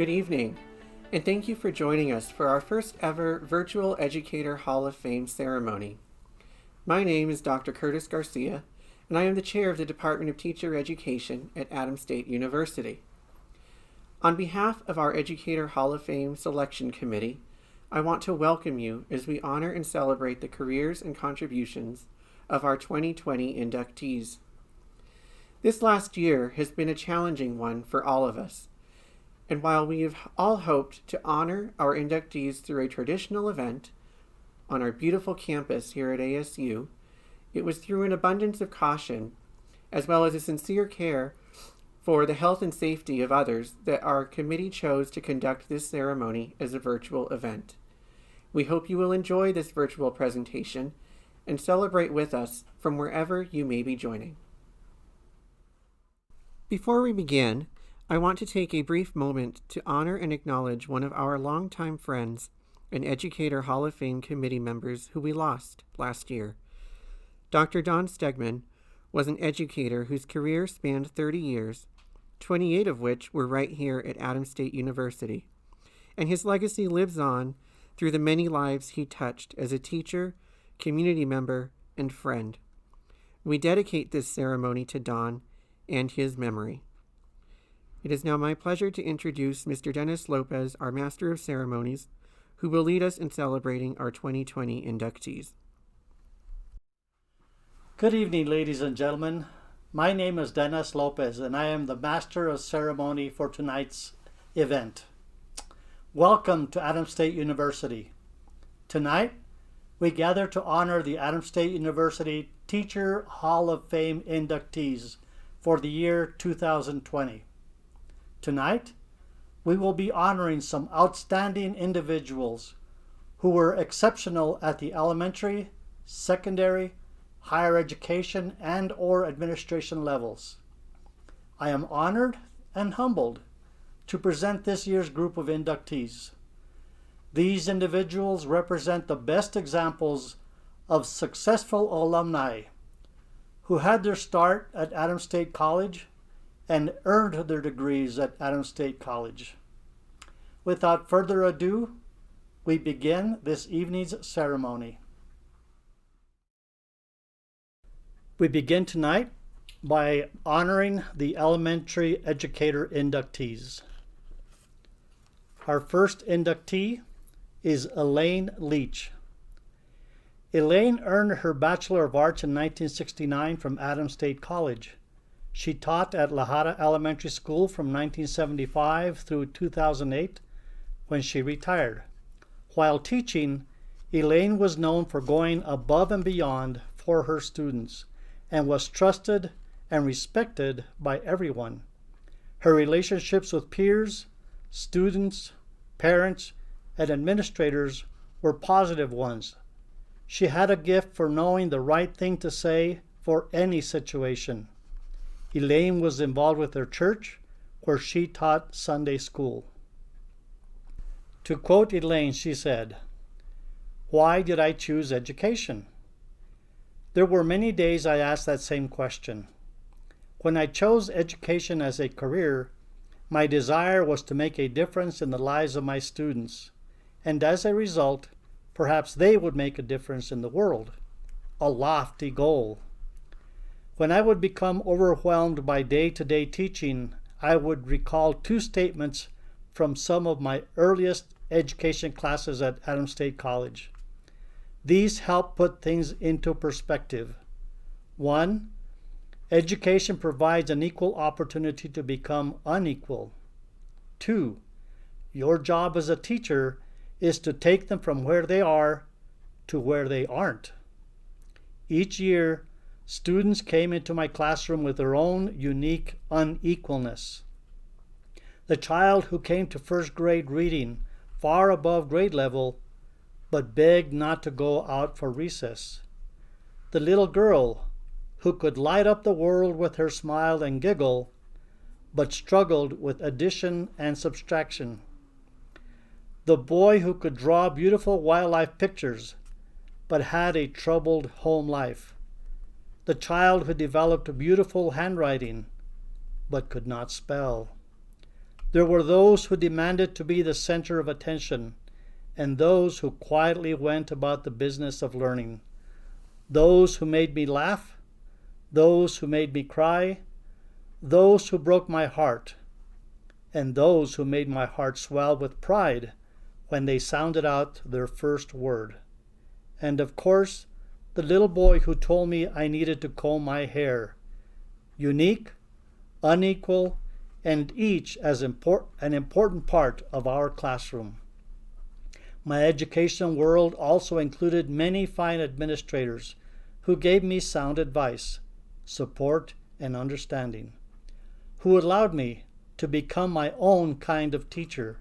Good evening, and thank you for joining us for our first ever Virtual Educator Hall of Fame ceremony. My name is Dr. Curtis Garcia, and I am the chair of the Department of Teacher Education at Adams State University. On behalf of our Educator Hall of Fame Selection Committee, I want to welcome you as we honor and celebrate the careers and contributions of our 2020 inductees. This last year has been a challenging one for all of us, and while we have all hoped to honor our inductees through a traditional event on our beautiful campus here at ASU, it was through an abundance of caution, as well as a sincere care for the health and safety of others, that our committee chose to conduct this ceremony as a virtual event. We hope you will enjoy this virtual presentation and celebrate with us from wherever you may be joining. Before we begin, I want to take a brief moment to honor and acknowledge one of our longtime friends and Educator Hall of Fame committee members who we lost last year. Dr. Don Stegman was an educator whose career spanned 30 years, 28 of which were right here at Adams State University, and his legacy lives on through the many lives he touched as a teacher, community member, and friend. We dedicate this ceremony to Don and his memory. It is now my pleasure to introduce Mr. Dennis Lopez, our Master of Ceremonies, who will lead us in celebrating our 2020 inductees. Good evening, ladies and gentlemen. My name is Dennis Lopez, and I am the Master of Ceremony for tonight's event. Welcome to Adams State University. Tonight, we gather to honor the Adams State University Teacher Hall of Fame inductees for the year 2020. Tonight, we will be honoring some outstanding individuals who were exceptional at the elementary, secondary, higher education, and/or administration levels. I am honored and humbled to present this year's group of inductees. These individuals represent the best examples of successful alumni who had their start at Adams State College and earned their degrees at Adams State College. Without further ado, we begin this evening's ceremony. We begin tonight by honoring the elementary educator inductees. Our first inductee is Elaine Leach. Elaine earned her Bachelor of Arts in 1969 from Adams State College. She taught at La Jara Elementary School from 1975 through 2008, when she retired. While teaching, Elaine was known for going above and beyond for her students and was trusted and respected by everyone. Her relationships with peers, students, parents, and administrators were positive ones. She had a gift for knowing the right thing to say for any situation. Elaine was involved with her church, where she taught Sunday school. To quote Elaine, she said, "Why did I choose education? There were many days I asked that same question. When I chose education as a career, my desire was to make a difference in the lives of my students, and as a result, perhaps they would make a difference in the world. A lofty goal. When I would become overwhelmed by day-to-day teaching, I would recall two statements from some of my earliest education classes at Adams State College. These help put things into perspective. 1. Education provides an equal opportunity to become unequal. 2. Your job as a teacher is to take them from where they are to where they aren't. Each year, students came into my classroom with their own unique unequalness. The child who came to first grade reading far above grade level, but begged not to go out for recess. The little girl who could light up the world with her smile and giggle, but struggled with addition and subtraction. The boy who could draw beautiful wildlife pictures, but had a troubled home life. The child who developed beautiful handwriting, but could not spell. There were those who demanded to be the center of attention, and those who quietly went about the business of learning. Those who made me laugh, those who made me cry, those who broke my heart, and those who made my heart swell with pride when they sounded out their first word. And of course, the little boy who told me I needed to comb my hair. Unique, unequal, and each as an important part of our classroom. My education world also included many fine administrators who gave me sound advice, support, and understanding, who allowed me to become my own kind of teacher,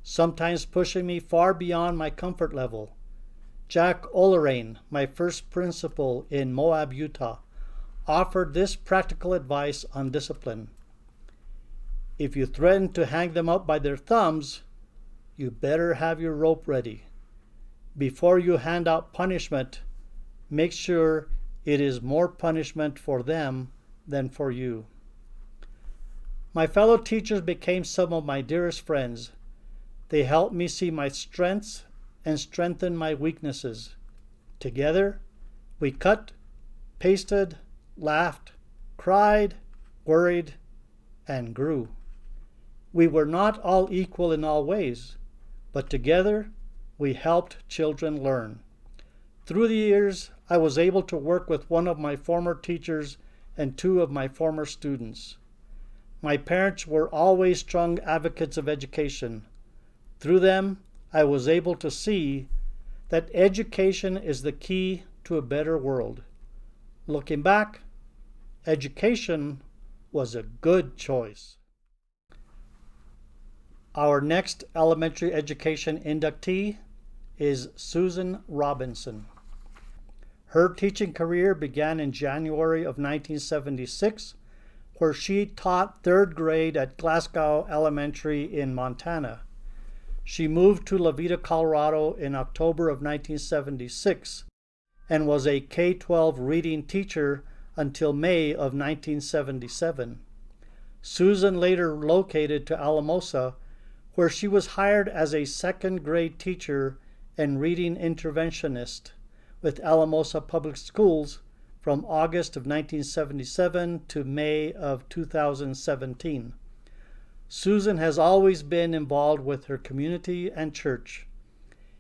sometimes pushing me far beyond my comfort level. Jack Olerain, my first principal in Moab, Utah, offered this practical advice on discipline. If you threaten to hang them up by their thumbs, you better have your rope ready. Before you hand out punishment, make sure it is more punishment for them than for you. My fellow teachers became some of my dearest friends. They helped me see my strengths and strengthen my weaknesses. Together, we cut, pasted, laughed, cried, worried, and grew. We were not all equal in all ways, but together we helped children learn. Through the years, I was able to work with one of my former teachers and two of my former students. My parents were always strong advocates of education. Through them, I was able to see that education is the key to a better world. Looking back, education was a good choice. Our next elementary education inductee is Susan Robinson. Her teaching career began in January of 1976, where she taught third grade at Glasgow Elementary in Montana. She moved to Levita, Colorado in October of 1976 and was a K-12 reading teacher until May of 1977. Susan later relocated to Alamosa, where she was hired as a second grade teacher and reading interventionist with Alamosa Public Schools from August of 1977 to May of 2017. Susan has always been involved with her community and church.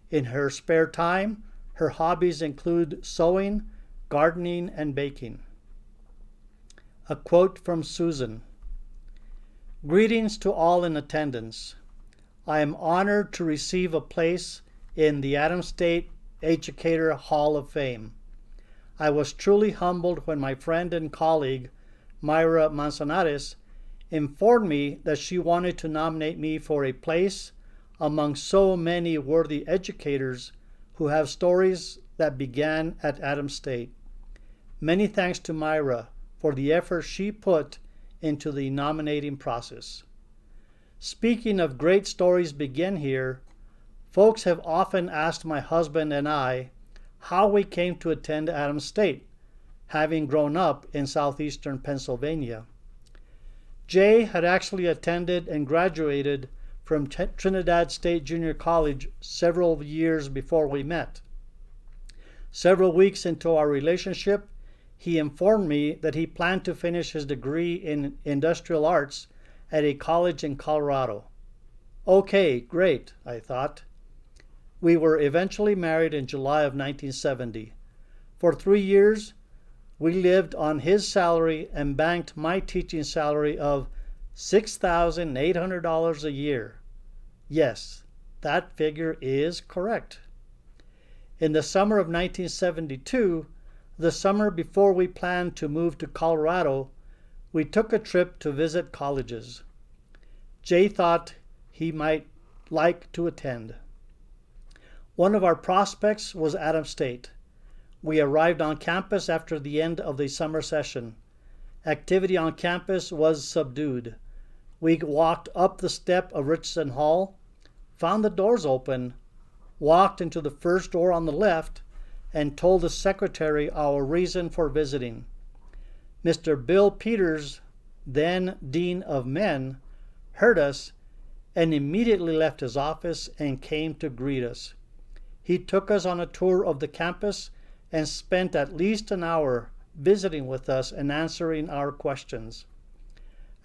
In her spare time, her hobbies include sewing, gardening, and baking. A quote from Susan. Greetings to all in attendance. I am honored to receive a place in the Adams State Educator Hall of Fame. I was truly humbled when my friend and colleague, Myra Manzanares, informed me that she wanted to nominate me for a place among so many worthy educators who have stories that began at Adams State. Many thanks to Myra for the effort she put into the nominating process. Speaking of great stories begin here, folks have often asked my husband and I how we came to attend Adams State, having grown up in southeastern Pennsylvania. Jay had actually attended and graduated from Trinidad State Junior College several years before we met. Several weeks into our relationship, he informed me that he planned to finish his degree in industrial arts at a college in Colorado. Okay, great, I thought. We were eventually married in July of 1970. For 3 years, we lived on his salary and banked my teaching salary of $6,800 a year. Yes, that figure is correct. In the summer of 1972, the summer before we planned to move to Colorado, we took a trip to visit colleges. Jay thought he might like to attend. One of our prospects was Adams State. We arrived on campus after the end of the summer session. Activity on campus was subdued. We walked up the step of Richardson Hall, found the doors open, walked into the first door on the left, and told the secretary our reason for visiting. Mr. Bill Peters, then Dean of Men, heard us and immediately left his office and came to greet us. He took us on a tour of the campus and spent at least an hour visiting with us and answering our questions.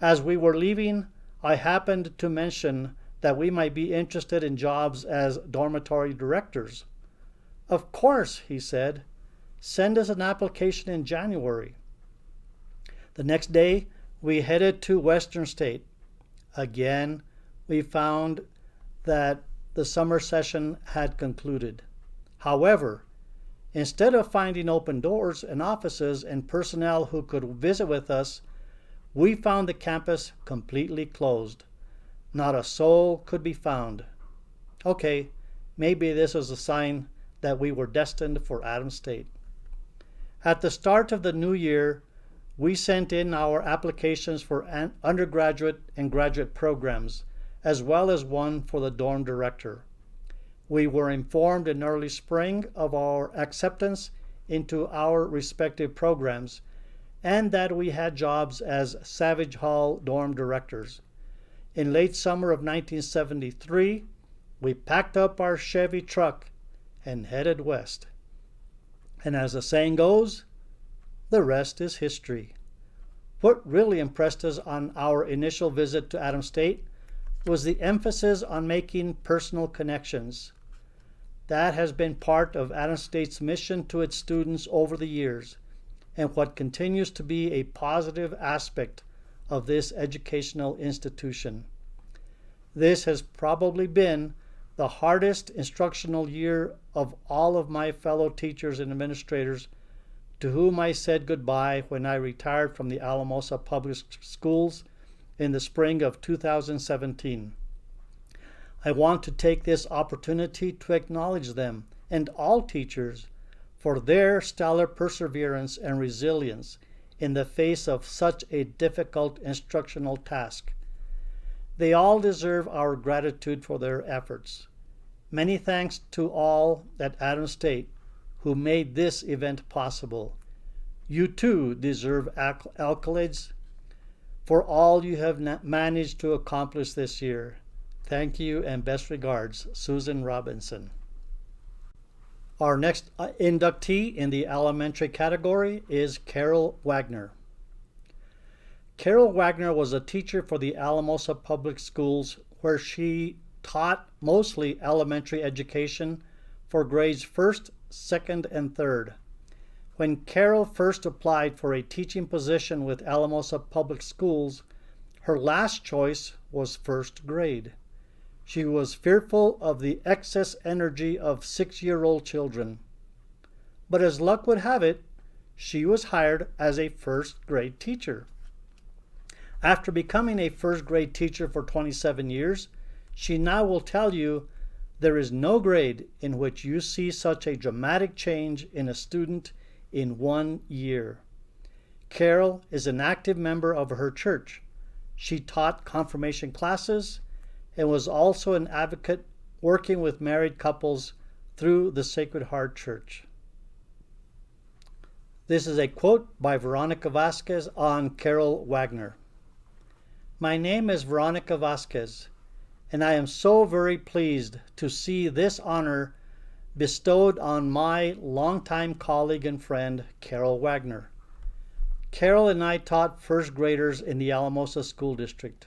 As we were leaving, I happened to mention that we might be interested in jobs as dormitory directors. "Of course," he said. "Send us an application in January." The next day, we headed to Western State. Again, we found that the summer session had concluded. However, instead of finding open doors and offices and personnel who could visit with us, we found the campus completely closed. Not a soul could be found. Okay, maybe this was a sign that we were destined for Adams State. At the start of the new year, we sent in our applications for undergraduate and graduate programs, as well as one for the dorm director. We were informed in early spring of our acceptance into our respective programs and that we had jobs as Savage Hall dorm directors. In late summer of 1973, we packed up our Chevy truck and headed west. And as the saying goes, the rest is history. What really impressed us on our initial visit to Adams State was the emphasis on making personal connections. That has been part of Adams State's mission to its students over the years, and what continues to be a positive aspect of this educational institution. This has probably been the hardest instructional year of all of my fellow teachers and administrators, to whom I said goodbye when I retired from the Alamosa Public Schools in the spring of 2017. I want to take this opportunity to acknowledge them and all teachers for their stellar perseverance and resilience in the face of such a difficult instructional task. They all deserve our gratitude for their efforts. Many thanks to all at Adams State who made this event possible. You too deserve accolades for all you have managed to accomplish this year. Thank you and best regards, Susan Robinson. Our next inductee in the elementary category is Carol Wagner. Carol Wagner was a teacher for the Alamosa Public Schools, where she taught mostly elementary education for grades 1st, 2nd, and 3rd. When Carol first applied for a teaching position with Alamosa Public Schools, her last choice was 1st grade. She was fearful of the excess energy of 6-year-old children. But as luck would have it, she was hired as a 1st grade teacher. After becoming a 1st grade teacher for 27 years, she now will tell you there is no grade in which you see such a dramatic change in a student in 1 year. Carol is an active member of her church. She taught confirmation classes and was also an advocate working with married couples through the Sacred Heart Church. This is a quote by Veronica Vasquez on Carol Wagner. "My name is Veronica Vasquez, and I am so very pleased to see this honor bestowed on my longtime colleague and friend, Carol Wagner. Carol and I taught 1st graders in the Alamosa School District.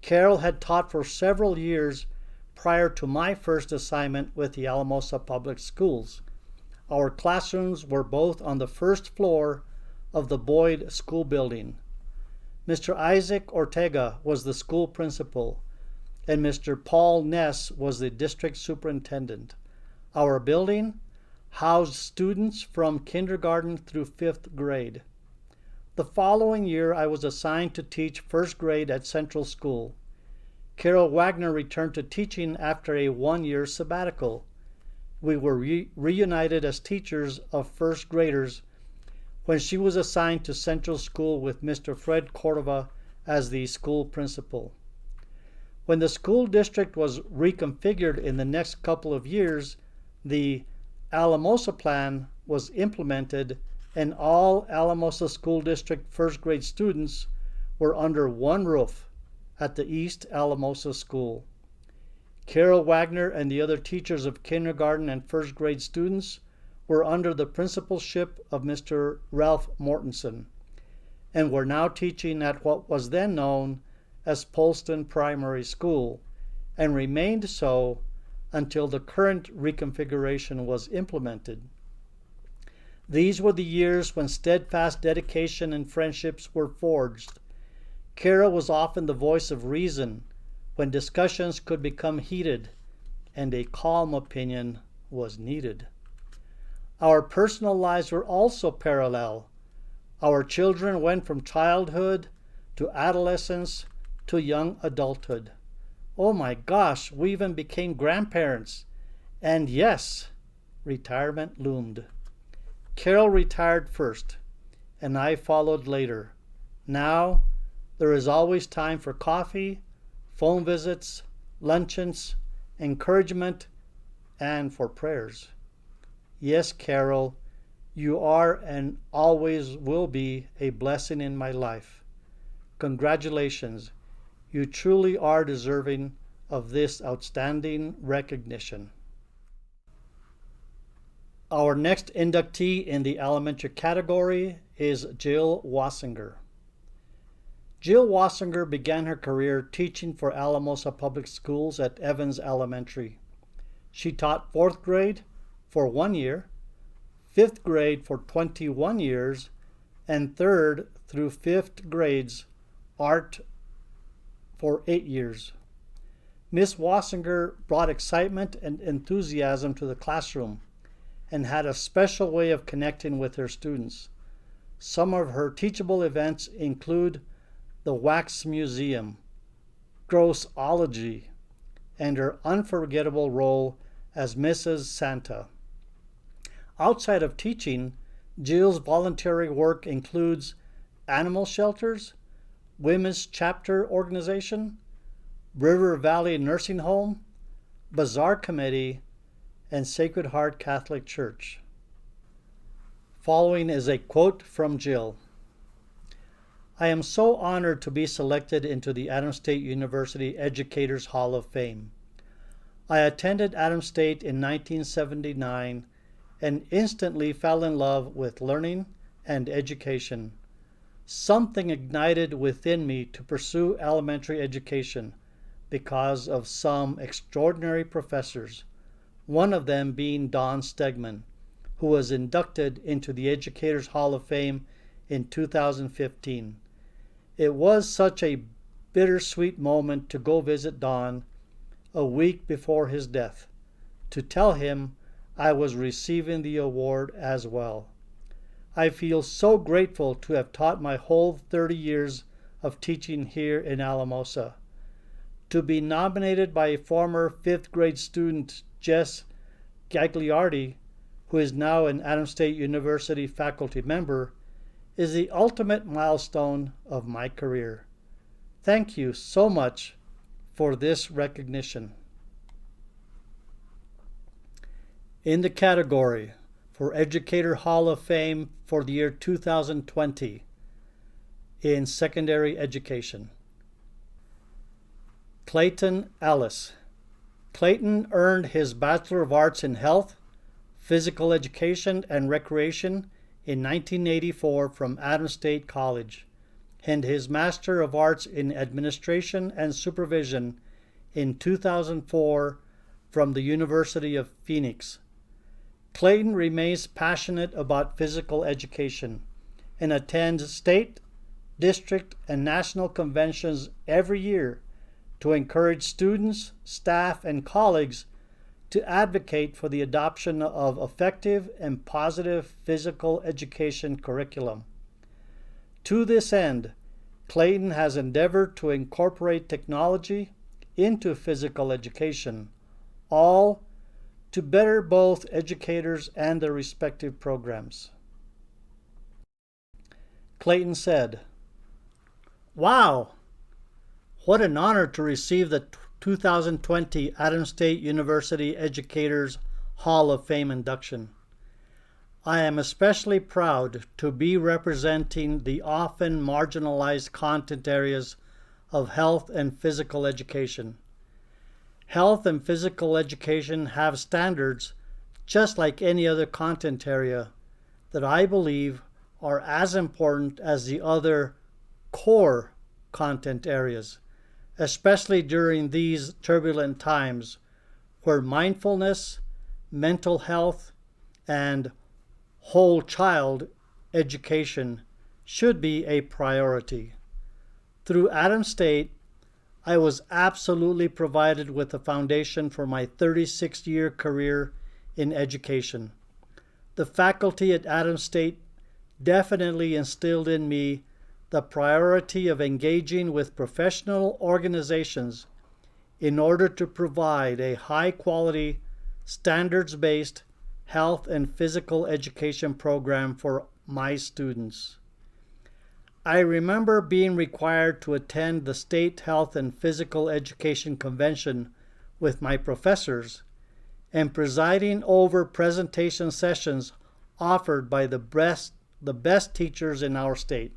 Carol had taught for several years prior to my first assignment with the Alamosa Public Schools. Our classrooms were both on the 1st floor of the Boyd School Building. Mr. Isaac Ortega was the school principal, and Mr. Paul Ness was the district superintendent. Our building housed students from kindergarten through 5th grade. The following year, I was assigned to teach 1st grade at Central School. Carol Wagner returned to teaching after a 1-year sabbatical. We were reunited as teachers of 1st graders when she was assigned to Central School with Mr. Fred Cordova as the school principal. When the school district was reconfigured in the next couple of years, the Alamosa Plan was implemented and all Alamosa School District 1st grade students were under one roof. at the East Alamosa School. Carol Wagner and the other teachers of kindergarten and first grade students were under the principalship of Mr. Ralph Mortensen and were now teaching at what was then known as Polston Primary School and remained so until the current reconfiguration was implemented. These were the years when steadfast dedication and friendships were forged. Carol was often the voice of reason when discussions could become heated and a calm opinion was needed. Our personal lives were also parallel. Our children went from childhood to adolescence to young adulthood. Oh my gosh, we even became grandparents. And yes, retirement loomed. Carol retired first, and I followed later. Now, there is always time for coffee, phone visits, luncheons, encouragement, and for prayers. Yes, Carol, you are and always will be a blessing in my life. Congratulations. You truly are deserving of this outstanding recognition. Our next inductee in the elementary category is Jill Wassinger. Jill Wassinger began her career teaching for Alamosa Public Schools at Evans Elementary. She taught 4th grade for 1 year, 5th grade for 21 years, and 3rd through 5th grades art for 8 years. Miss Wassinger brought excitement and enthusiasm to the classroom and had a special way of connecting with her students. Some of her teachable events include the Wax Museum, Grossology, and her unforgettable role as Mrs. Santa. Outside of teaching, Jill's voluntary work includes animal shelters, women's chapter organization, River Valley Nursing Home, Bazaar Committee, and Sacred Heart Catholic Church. Following is a quote from Jill. I am so honored to be selected into the Adams State University Educators Hall of Fame. I attended Adams State in 1979 and instantly fell in love with learning and education. Something ignited within me to pursue elementary education because of some extraordinary professors, one of them being Don Stegman, who was inducted into the Educators Hall of Fame in 2015. It was such a bittersweet moment to go visit Don a week before his death, to tell him I was receiving the award as well. I feel so grateful to have taught my whole 30 years of teaching here in Alamosa. To be nominated by a former 5th grade student, Jess Gagliardi, who is now an Adams State University faculty member, is the ultimate milestone of my career. Thank you so much for this recognition. In the category for Educator Hall of Fame for the year 2020 in secondary education, Clayton Ellis. Clayton earned his Bachelor of Arts in Health, Physical Education, and Recreation in 1984 from Adams State College, and his Master of Arts in Administration and Supervision in 2004 from the University of Phoenix. Clayton remains passionate about physical education and attends state, district, and national conventions every year to encourage students, staff, and colleagues to advocate for the adoption of effective and positive physical education curriculum. To this end, Clayton has endeavored to incorporate technology into physical education, all to better both educators and their respective programs. Clayton said, "Wow! What an honor to receive the 2020 Adams State University Educators Hall of Fame induction. I am especially proud to be representing the often marginalized content areas of health and physical education. Health and physical education have standards just like any other content area that I believe are as important as the other core content areas, especially during these turbulent times where mindfulness, mental health, and whole child education should be a priority. Through Adams State, I was absolutely provided with a foundation for my 36-year career in education. The faculty at Adams State definitely instilled in me the priority of engaging with professional organizations in order to provide a high-quality, standards-based health and physical education program for my students. I remember being required to attend the State Health and Physical Education Convention with my professors and presiding over presentation sessions offered by the best teachers in our state.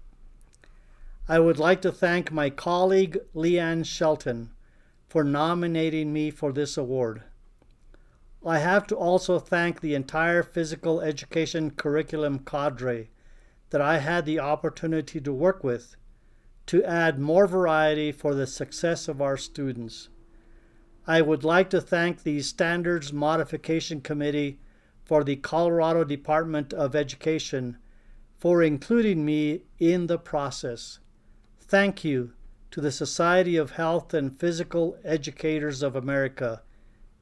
I would like to thank my colleague Leanne Shelton for nominating me for this award. I have to also thank the entire physical education curriculum cadre that I had the opportunity to work with to add more variety for the success of our students. I would like to thank the Standards Modification Committee for the Colorado Department of Education for including me in the process. Thank you to the Society of Health and Physical Educators of America,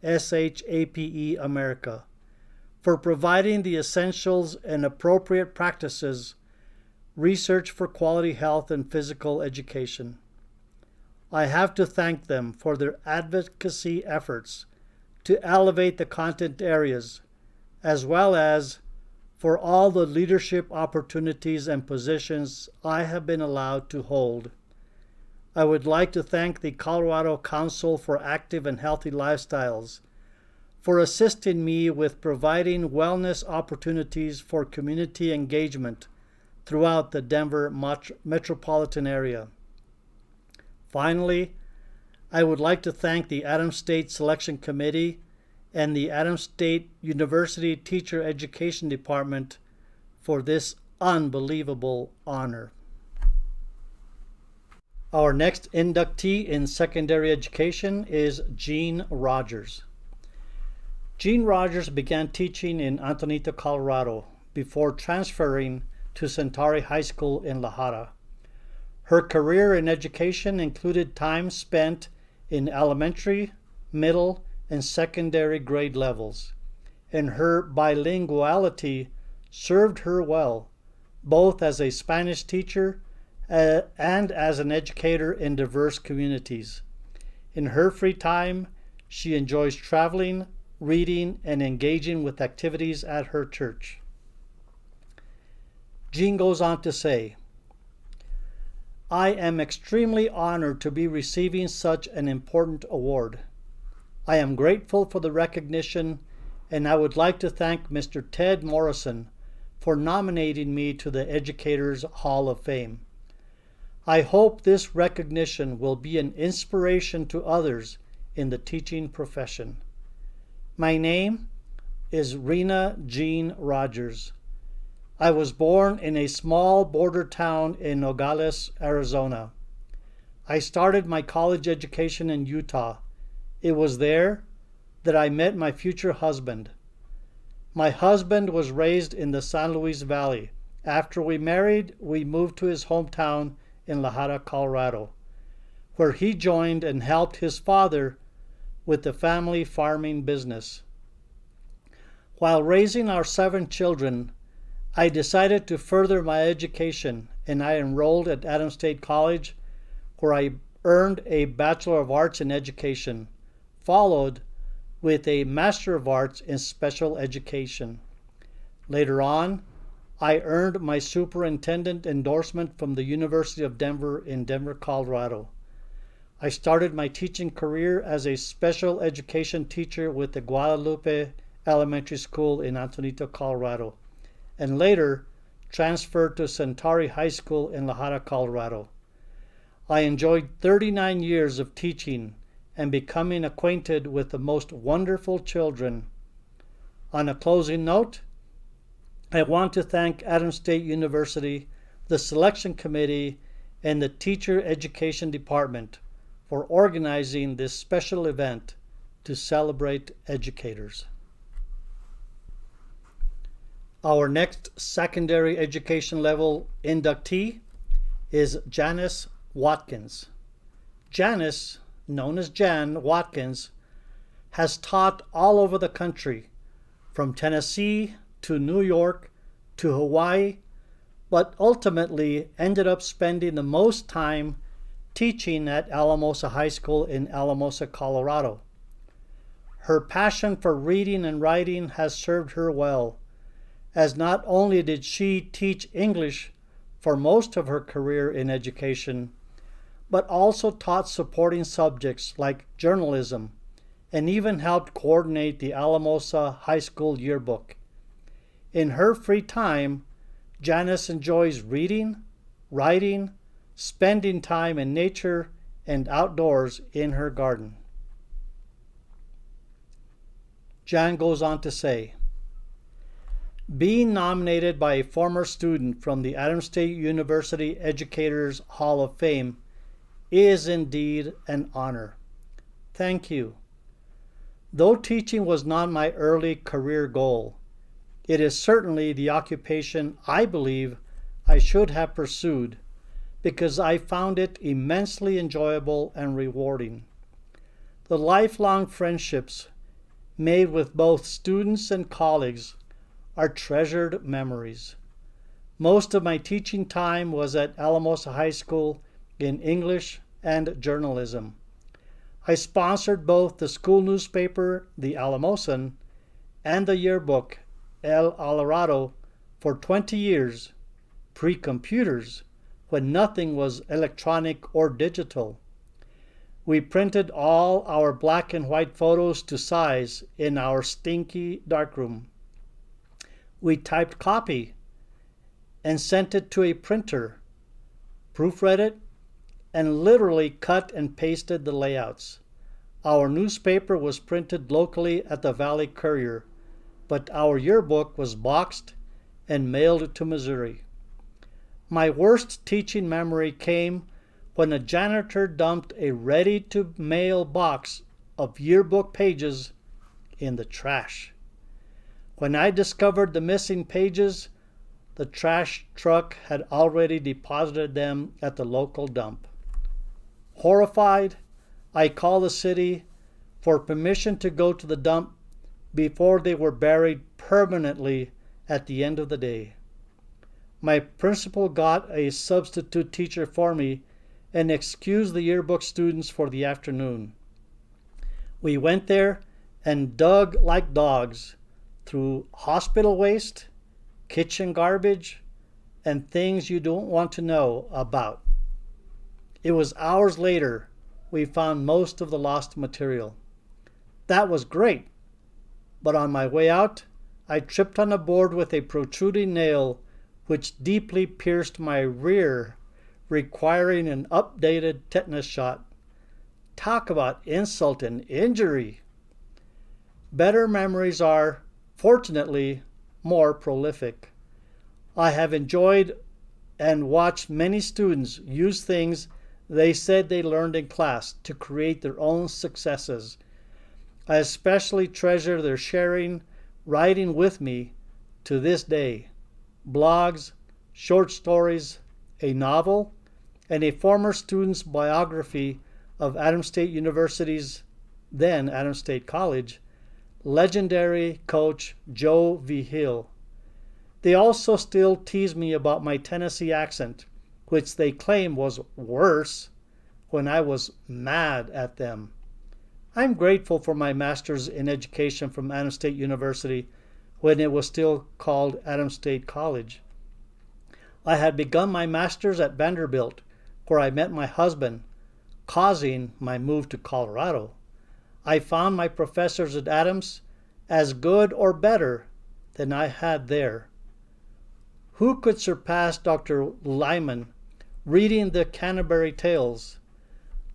SHAPE America, for providing the essentials and appropriate practices, research for quality health and physical education. I have to thank them for their advocacy efforts to elevate the content areas, as well as for all the leadership opportunities and positions I have been allowed to hold. I would like to thank the Colorado Council for Active and Healthy Lifestyles for assisting me with providing wellness opportunities for community engagement throughout the Denver metropolitan area. Finally, I would like to thank the Adams State Selection Committee and the Adams State University Teacher Education Department for this unbelievable honor. Our next inductee in secondary education is Jean Rogers. Jean Rogers began teaching in Antonito, Colorado, before transferring to Centauri High School in La Jara. Her career in education included time spent in elementary, middle, and secondary grade levels, and her bilinguality served her well, both as a Spanish teacher and as an educator in diverse communities. In her free time, she enjoys traveling, reading, and engaging with activities at her church. Jean goes on to say, I am extremely honored to be receiving such an important award. I am grateful for the recognition, and I would like to thank Mr. Ted Morrison for nominating me to the Educators Hall of Fame. I hope this recognition will be an inspiration to others in the teaching profession. My name is Rena Jean Rogers. I was born in a small border town in Nogales, Arizona. I started my college education in Utah. It was there that I met my future husband. My husband was raised in the San Luis Valley. After we married, we moved to his hometown in La Jara, Colorado, where he joined and helped his father with the family farming business. While raising our 7 children, I decided to further my education, and I enrolled at Adams State College, where I earned a Bachelor of Arts in Education, followed with a Master of Arts in Special Education. Later on, I earned my superintendent endorsement from the University of Denver in Denver, Colorado. I started my teaching career as a special education teacher with the Guadalupe Elementary School in Antonito, Colorado, and later transferred to Centauri High School in La Jara, Colorado. I enjoyed 39 years of teaching and becoming acquainted with the most wonderful children. On a closing note, I want to thank Adams State University, the selection committee, and the teacher education department for organizing this special event to celebrate educators. Our next secondary education level inductee is Janice Watkins. Janice, known as Jan Watkins, has taught all over the country, from Tennessee to New York to Hawaii, but ultimately ended up spending the most time teaching at Alamosa High School in Alamosa, Colorado. Her passion for reading and writing has served her well, as not only did she teach English for most of her career in education, but also taught supporting subjects like journalism and even helped coordinate the Alamosa High School yearbook. In her free time, Janice enjoys reading, writing, spending time in nature and outdoors in her garden. Jan goes on to say, being nominated by a former student from the Adams State University Educators Hall of Fame is indeed an honor. Thank you. Though teaching was not my early career goal, it is certainly the occupation I believe I should have pursued because I found it immensely enjoyable and rewarding. The lifelong friendships made with both students and colleagues are treasured memories. Most of my teaching time was at Alamosa High School in English and journalism. I sponsored both the school newspaper, The Alamosan, and the yearbook, El Alvarado, for 20 years, pre-computers, when nothing was electronic or digital. We printed all our black and white photos to size in our stinky darkroom. We typed copy and sent it to a printer, proofread it, and literally cut and pasted the layouts. Our newspaper was printed locally at the Valley Courier, but our yearbook was boxed and mailed to Missouri. My worst teaching memory came when a janitor dumped a ready-to-mail box of yearbook pages in the trash. When I discovered the missing pages, the trash truck had already deposited them at the local dump. Horrified, I called the city for permission to go to the dump before they were buried permanently at the end of the day. My principal got a substitute teacher for me and excused the yearbook students for the afternoon. We went there and dug like dogs through hospital waste, kitchen garbage, and things you don't want to know about. It was hours later we found most of the lost material. That was great, but on my way out, I tripped on a board with a protruding nail which deeply pierced my rear, requiring an updated tetanus shot. Talk about insult and injury. Better memories are, fortunately, more prolific. I have enjoyed and watched many students use things they said they learned in class to create their own successes. I especially treasure their sharing, writing with me to this day. Blogs, short stories, a novel, and a former student's biography of Adams State University's, then Adams State College, legendary coach Joe V. Hill. They also still tease me about my Tennessee accent, which they claim was worse when I was mad at them. I'm grateful for my master's in education from Adams State University when it was still called Adams State College. I had begun my master's at Vanderbilt, where I met my husband, causing my move to Colorado. I found my professors at Adams as good or better than I had there. Who could surpass Dr. Lyman reading the Canterbury Tales,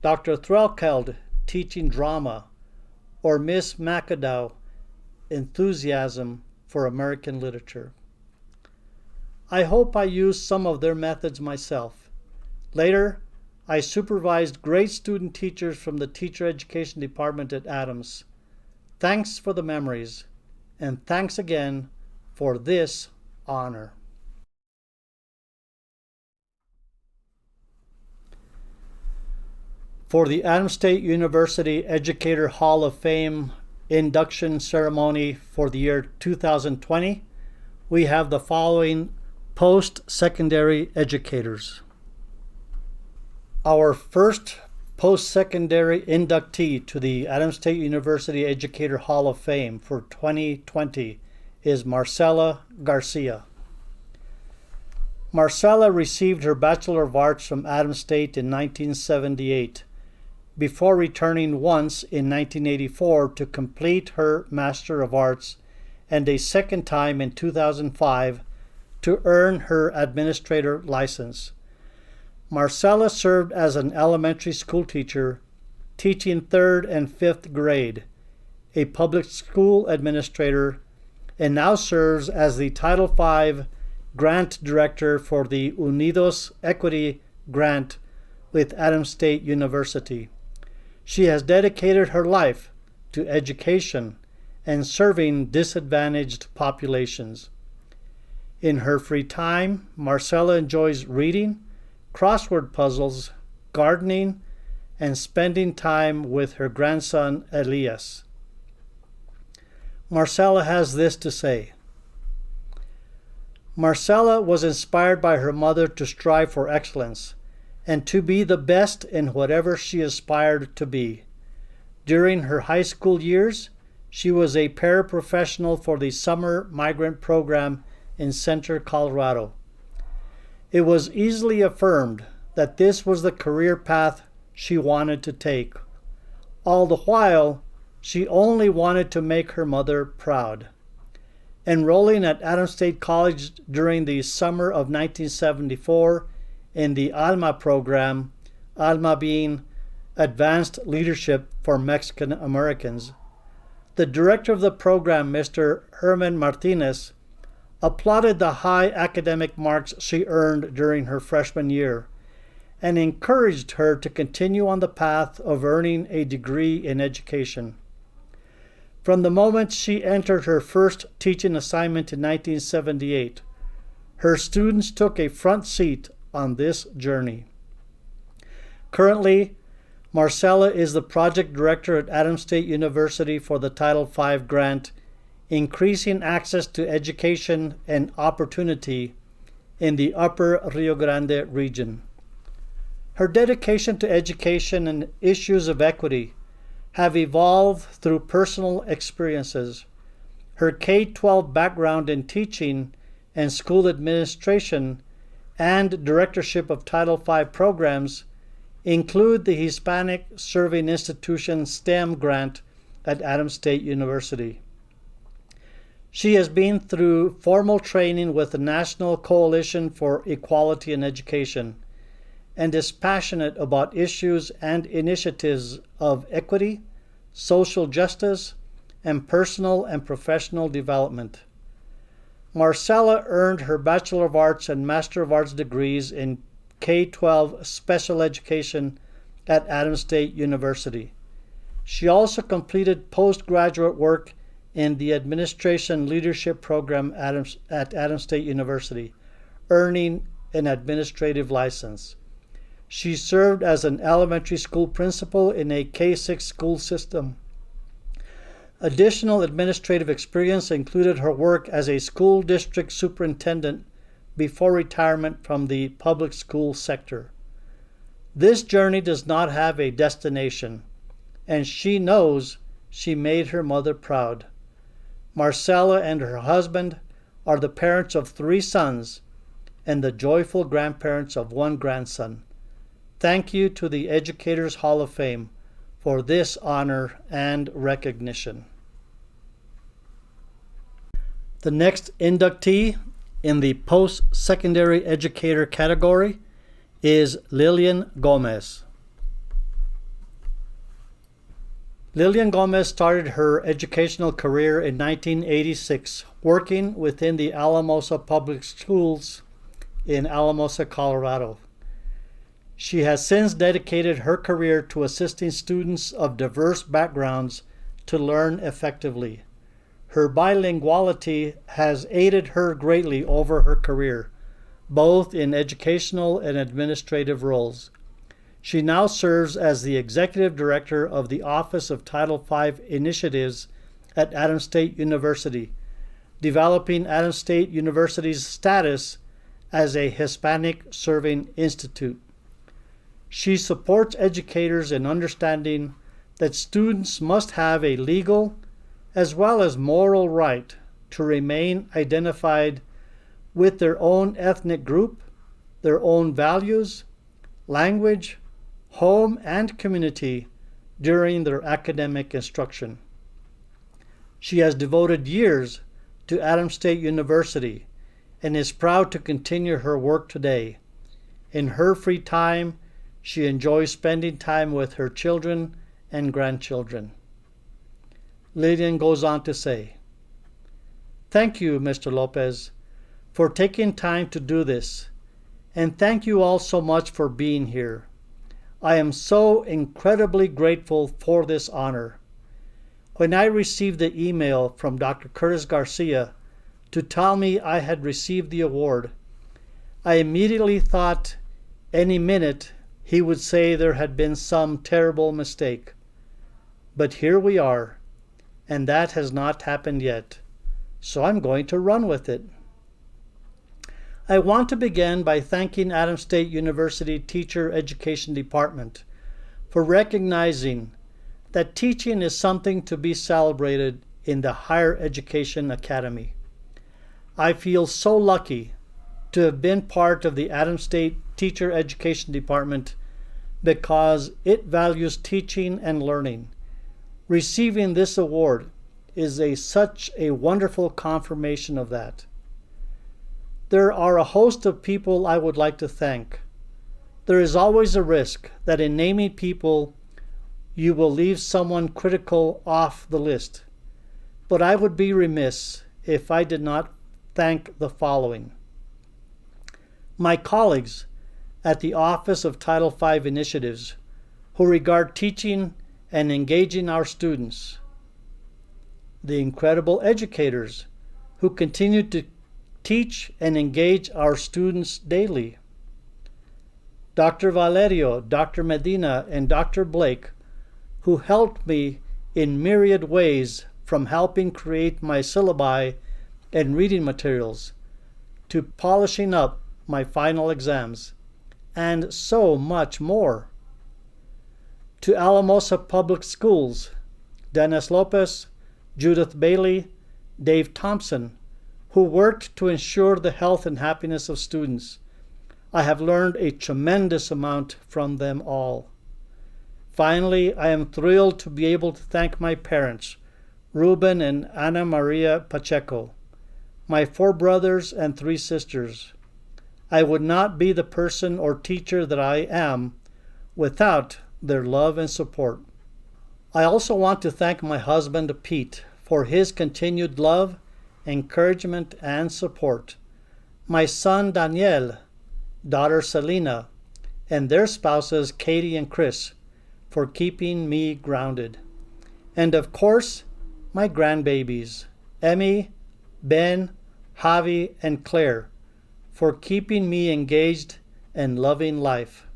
Dr. Threlkeld teaching drama, or Miss McAdow enthusiasm for American literature. I hope I used some of their methods myself. Later, I supervised great student teachers from the Teacher Education Department at Adams. Thanks for the memories, and thanks again for this honor. For the Adams State University Educator Hall of Fame induction ceremony for the year 2020, we have the following post-secondary educators. Our first post-secondary inductee to the Adams State University Educator Hall of Fame for 2020 is Marcela Garcia. Marcela received her Bachelor of Arts from Adams State in 1978, before returning once in 1984 to complete her Master of Arts, and a second time in 2005 to earn her administrator license. Marcela served as an elementary school teacher, teaching 3rd and 5th grade, a public school administrator, and now serves as the Title V Grant Director for the Unidos Equity Grant with Adams State University. She has dedicated her life to education and serving disadvantaged populations. In her free time, Marcela enjoys reading, crossword puzzles, gardening, and spending time with her grandson Elias. Marcela has this to say. Marcela was inspired by her mother to strive for excellence and to be the best in whatever she aspired to be. During her high school years, she was a paraprofessional for the Summer Migrant Program in Center, Colorado. It was easily affirmed that this was the career path she wanted to take. All the while, she only wanted to make her mother proud. Enrolling at Adams State College during the summer of 1974 in the ALMA program, ALMA being Advanced Leadership for Mexican Americans, the director of the program, Mr. Herman Martinez, applauded the high academic marks she earned during her freshman year and encouraged her to continue on the path of earning a degree in education. From the moment she entered her first teaching assignment in 1978, her students took a front seat on this journey. Currently, Marcela is the project director at Adams State University for the Title V grant, Increasing Access to Education and Opportunity in the Upper Rio Grande region. Her dedication to education and issues of equity have evolved through personal experiences. Her K-12 background in teaching and school administration and directorship of Title V programs include the Hispanic Serving Institution STEM grant at Adams State University. She has been through formal training with the National Coalition for Equality in Education and is passionate about issues and initiatives of equity, social justice, and personal and professional development. Marcela earned her Bachelor of Arts and Master of Arts degrees in K-12 special education at Adams State University. She also completed postgraduate work in the Administration Leadership Program at Adams State University, earning an administrative license. She served as an elementary school principal in a K-6 school system. Additional administrative experience included her work as a school district superintendent before retirement from the public school sector. This journey does not have a destination, and she knows she made her mother proud. Marcela and her husband are the parents of 3 sons and the joyful grandparents of 1 grandson. Thank you to the Educators Hall of Fame for this honor and recognition. The next inductee in the post-secondary educator category is Lillian Gomez. Lillian Gomez started her educational career in 1986, working within the Alamosa Public Schools in Alamosa, Colorado. She has since dedicated her career to assisting students of diverse backgrounds to learn effectively. Her bilinguality has aided her greatly over her career, both in educational and administrative roles. She now serves as the Executive Director of the Office of Title V Initiatives at Adams State University, developing Adams State University's status as a Hispanic Serving Institute. She supports educators in understanding that students must have a legal as well as moral right to remain identified with their own ethnic group, their own values, language, home, and community during their academic instruction. She has devoted years to Adams State University and is proud to continue her work today. In her free time, she enjoys spending time with her children and grandchildren. Lillian goes on to say, "Thank you, Mr. Lopez, for taking time to do this, and thank you all so much for being here. I am so incredibly grateful for this honor. When I received the email from Dr. Curtis Garcia to tell me I had received the award, I immediately thought any minute he would say there had been some terrible mistake. But here we are, and that has not happened yet, so I'm going to run with it." I want to begin by thanking Adams State University Teacher Education Department for recognizing that teaching is something to be celebrated in the Higher Education Academy. I feel so lucky to have been part of the Adams State Teacher Education Department because it values teaching and learning. Receiving this award is such a wonderful confirmation of that. There are a host of people I would like to thank. There is always a risk that in naming people, you will leave someone critical off the list. But I would be remiss if I did not thank the following. My colleagues at the Office of Title V Initiatives, who regard teaching and engaging our students. The incredible educators who continue to teach and engage our students daily. Dr. Valerio, Dr. Medina, and Dr. Blake, who helped me in myriad ways from helping create my syllabi and reading materials to polishing up my final exams, and so much more. To Alamosa Public Schools, Dennis Lopez, Judith Bailey, Dave Thompson, who worked to ensure the health and happiness of students. I have learned a tremendous amount from them all. Finally, I am thrilled to be able to thank my parents, Ruben and Ana Maria Pacheco, my 4 brothers and 3 sisters. I would not be the person or teacher that I am without their love and support. I also want to thank my husband, Pete, for his continued love, encouragement, and support. My son, Daniel, daughter, Selena, and their spouses, Katie and Chris, for keeping me grounded. And of course, my grandbabies, Emmy, Ben, Javi, and Claire, for keeping me engaged and loving life.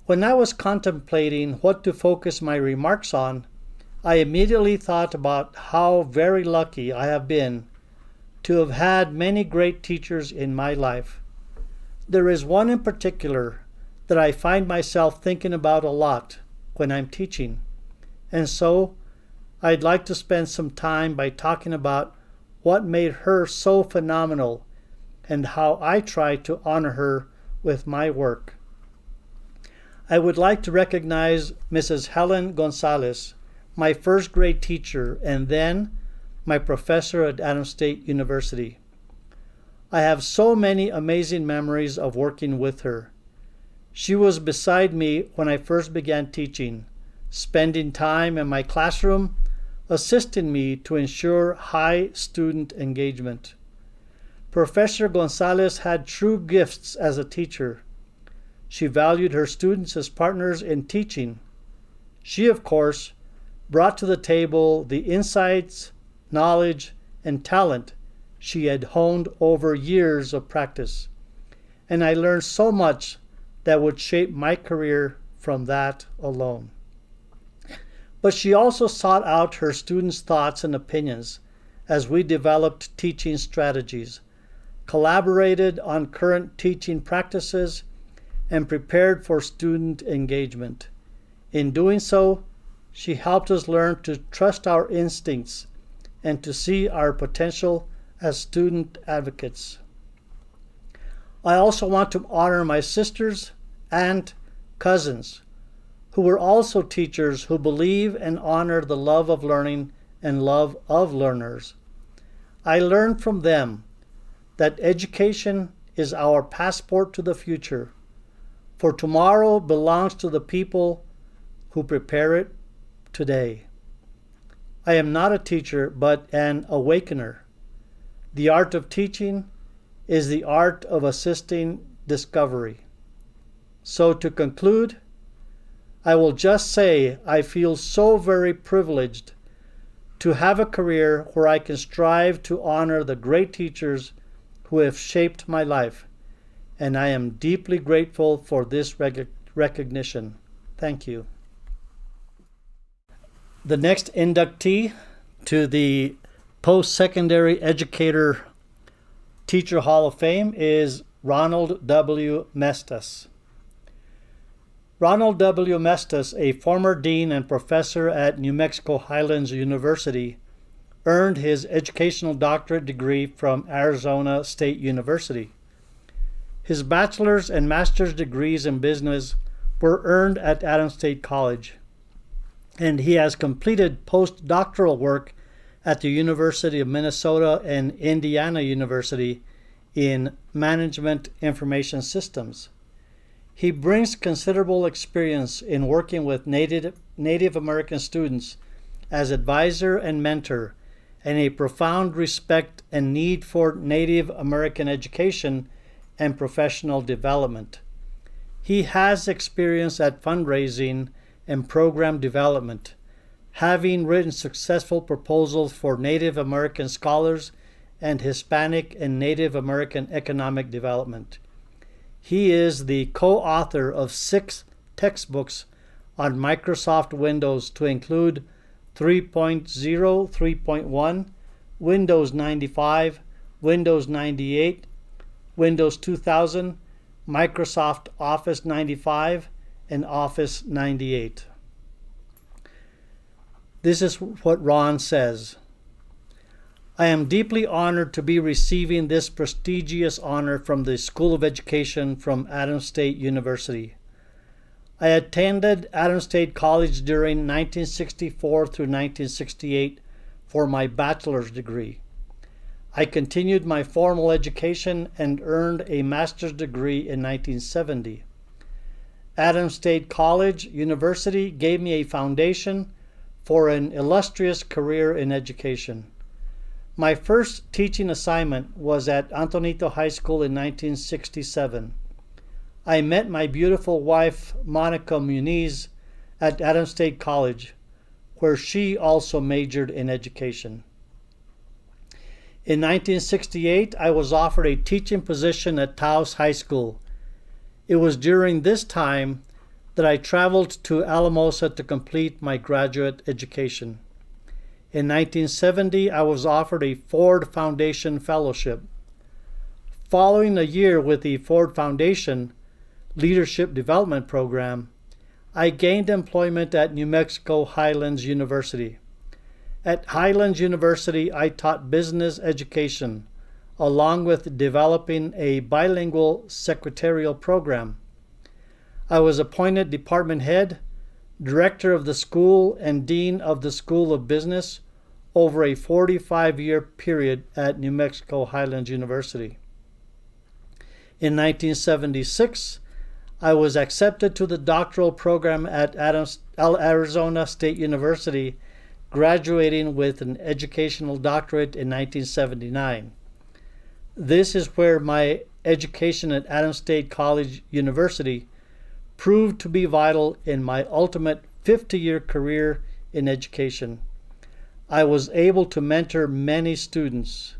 When I was contemplating what to focus my remarks on, I immediately thought about how very lucky I have been to have had many great teachers in my life. There is one in particular that I find myself thinking about a lot when I'm teaching, and so I'd like to spend some time by talking about what made her so phenomenal and how I try to honor her with my work. I would like to recognize Mrs. Helen Gonzalez, my first grade teacher, and then my professor at Adams State University. I have so many amazing memories of working with her, She was beside me when I first began teaching, spending time in my classroom, assisting me to ensure high student engagement. Professor Gonzalez had true gifts as a teacher. She valued her students as partners in teaching. She, of course, brought to the table the insights, knowledge, and talent she had honed over years of practice. And I learned so much that would shape my career from that alone. But she also sought out her students' thoughts and opinions as we developed teaching strategies, collaborated on current teaching practices, and prepared for student engagement. In doing so, she helped us learn to trust our instincts and to see our potential as student advocates. I also want to honor my sisters and cousins, who were also teachers who believe and honor the love of learning and love of learners. I learned from them that education is our passport to the future, for tomorrow belongs to the people who prepare it today. I am not a teacher, but an awakener. The art of teaching is the art of assisting discovery. So to conclude, I will just say I feel so very privileged to have a career where I can strive to honor the great teachers who have shaped my life, and I am deeply grateful for this recognition. Thank you. The next inductee to the Post-Secondary Educator Teacher Hall of Fame is Ronald W. Mestas. Ronald W. Mestas, a former dean and professor at New Mexico Highlands University, earned his educational doctorate degree from Arizona State University. His bachelor's and master's degrees in business were earned at Adams State College, and he has completed postdoctoral work at the University of Minnesota and Indiana University in Management Information Systems. He brings considerable experience in working with Native American students as advisor and mentor, and a profound respect and need for Native American education and professional development. He has experience at fundraising and program development, having written successful proposals for Native American scholars and Hispanic and Native American economic development. He is the co-author of 6 textbooks on Microsoft Windows to include 3.0, 3.1, Windows 95, Windows 98, Windows 2000, Microsoft Office 95, and Office 98. This is what Ron says. I am deeply honored to be receiving this prestigious honor from the School of Education from Adams State University. I attended Adams State College during 1964 through 1968 for my bachelor's degree. I continued my formal education and earned a master's degree in 1970. Adams State College University gave me a foundation for an illustrious career in education. My first teaching assignment was at Antonito High School in 1967. I met my beautiful wife, Monica Muniz, at Adams State College, where she also majored in education. In 1968, I was offered a teaching position at Taos High School. It was during this time that I traveled to Alamosa to complete my graduate education. In 1970, I was offered a Ford Foundation Fellowship. Following a year with the Ford Foundation Leadership Development Program, I gained employment at New Mexico Highlands University. At Highlands University, I taught business education, along with developing a bilingual secretarial program. I was appointed department head, director of the school, and dean of the School of Business over a 45-year period at New Mexico Highlands University. In 1976, I was accepted to the doctoral program at Arizona State University, graduating with an educational doctorate in 1979. This is where my education at Adams State College University proved to be vital in my ultimate 50-year career in education. I was able to mentor many students.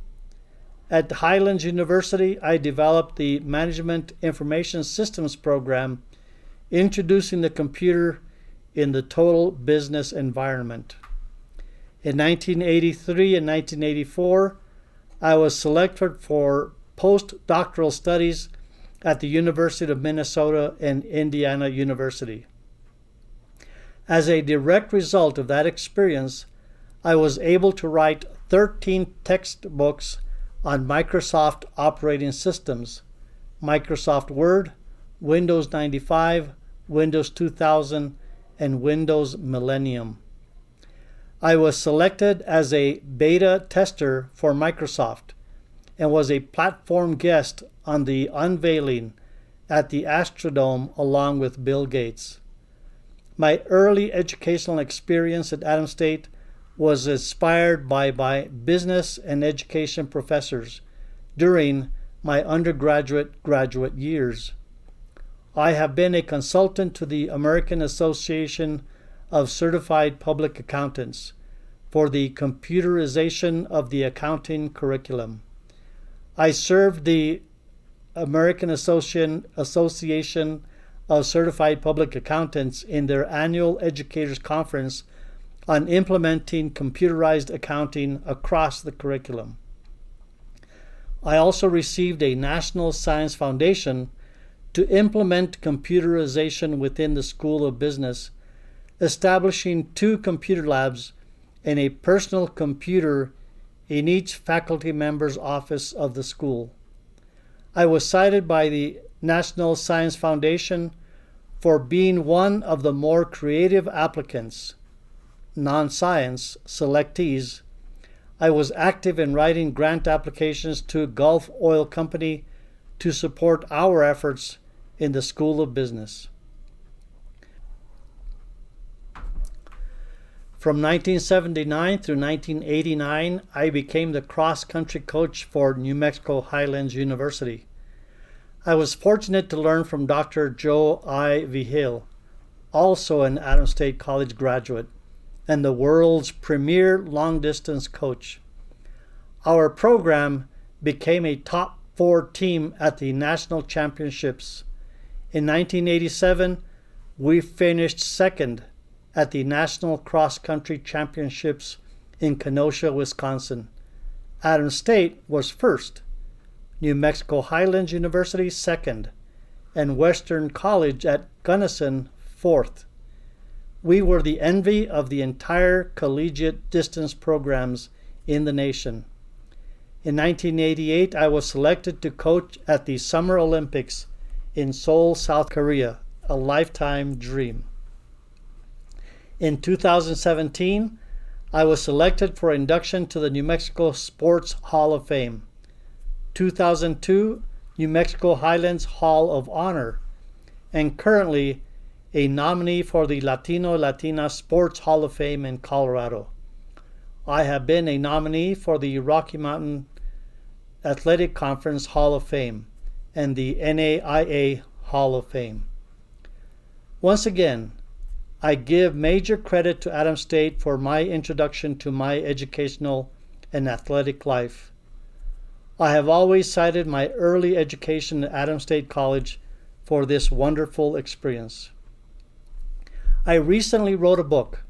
At Highlands University, I developed the Management Information Systems program, introducing the computer in the total business environment. In 1983 and 1984, I was selected for postdoctoral studies at the University of Minnesota and Indiana University. As a direct result of that experience, I was able to write 13 textbooks on Microsoft operating systems: Microsoft Word, Windows 95, Windows 2000, and Windows Millennium. I was selected as a beta tester for Microsoft and was a platform guest on the unveiling at the Astrodome along with Bill Gates. My early educational experience at Adams State was inspired by my business and education professors during my graduate years. I have been a consultant to the American Association of Certified Public Accountants for the computerization of the accounting curriculum. I served the American Association of Certified Public Accountants in their annual educators conference on implementing computerized accounting across the curriculum. I also received a National Science Foundation to implement computerization within the School of Business, establishing 2 computer labs and a personal computer in each faculty member's office of the school. I was cited by the National Science Foundation for being one of the more creative applicants, non-science selectees. I was active in writing grant applications to Gulf Oil Company to support our efforts in the School of Business. From 1979 through 1989, I became the cross-country coach for New Mexico Highlands University. I was fortunate to learn from Dr. Joe I. Vigil, also an Adams State College graduate and the world's premier long-distance coach. Our program became a top 4 team at the national championships. In 1987, we finished second at the National Cross Country Championships in Kenosha, Wisconsin. Adams State was first, New Mexico Highlands University second, and Western College at Gunnison fourth. We were the envy of the entire collegiate distance programs in the nation. In 1988, I was selected to coach at the Summer Olympics in Seoul, South Korea, a lifetime dream. In 2017, I was selected for induction to the New Mexico Sports Hall of Fame, 2002 New Mexico Highlands Hall of Honor, and currently a nominee for the Latino-Latina Sports Hall of Fame in Colorado. I have been a nominee for the Rocky Mountain Athletic Conference Hall of Fame and the NAIA Hall of Fame. Once again, I give major credit to Adams State for my introduction to my educational and athletic life. I have always cited my early education at Adams State College for this wonderful experience. I recently wrote a book,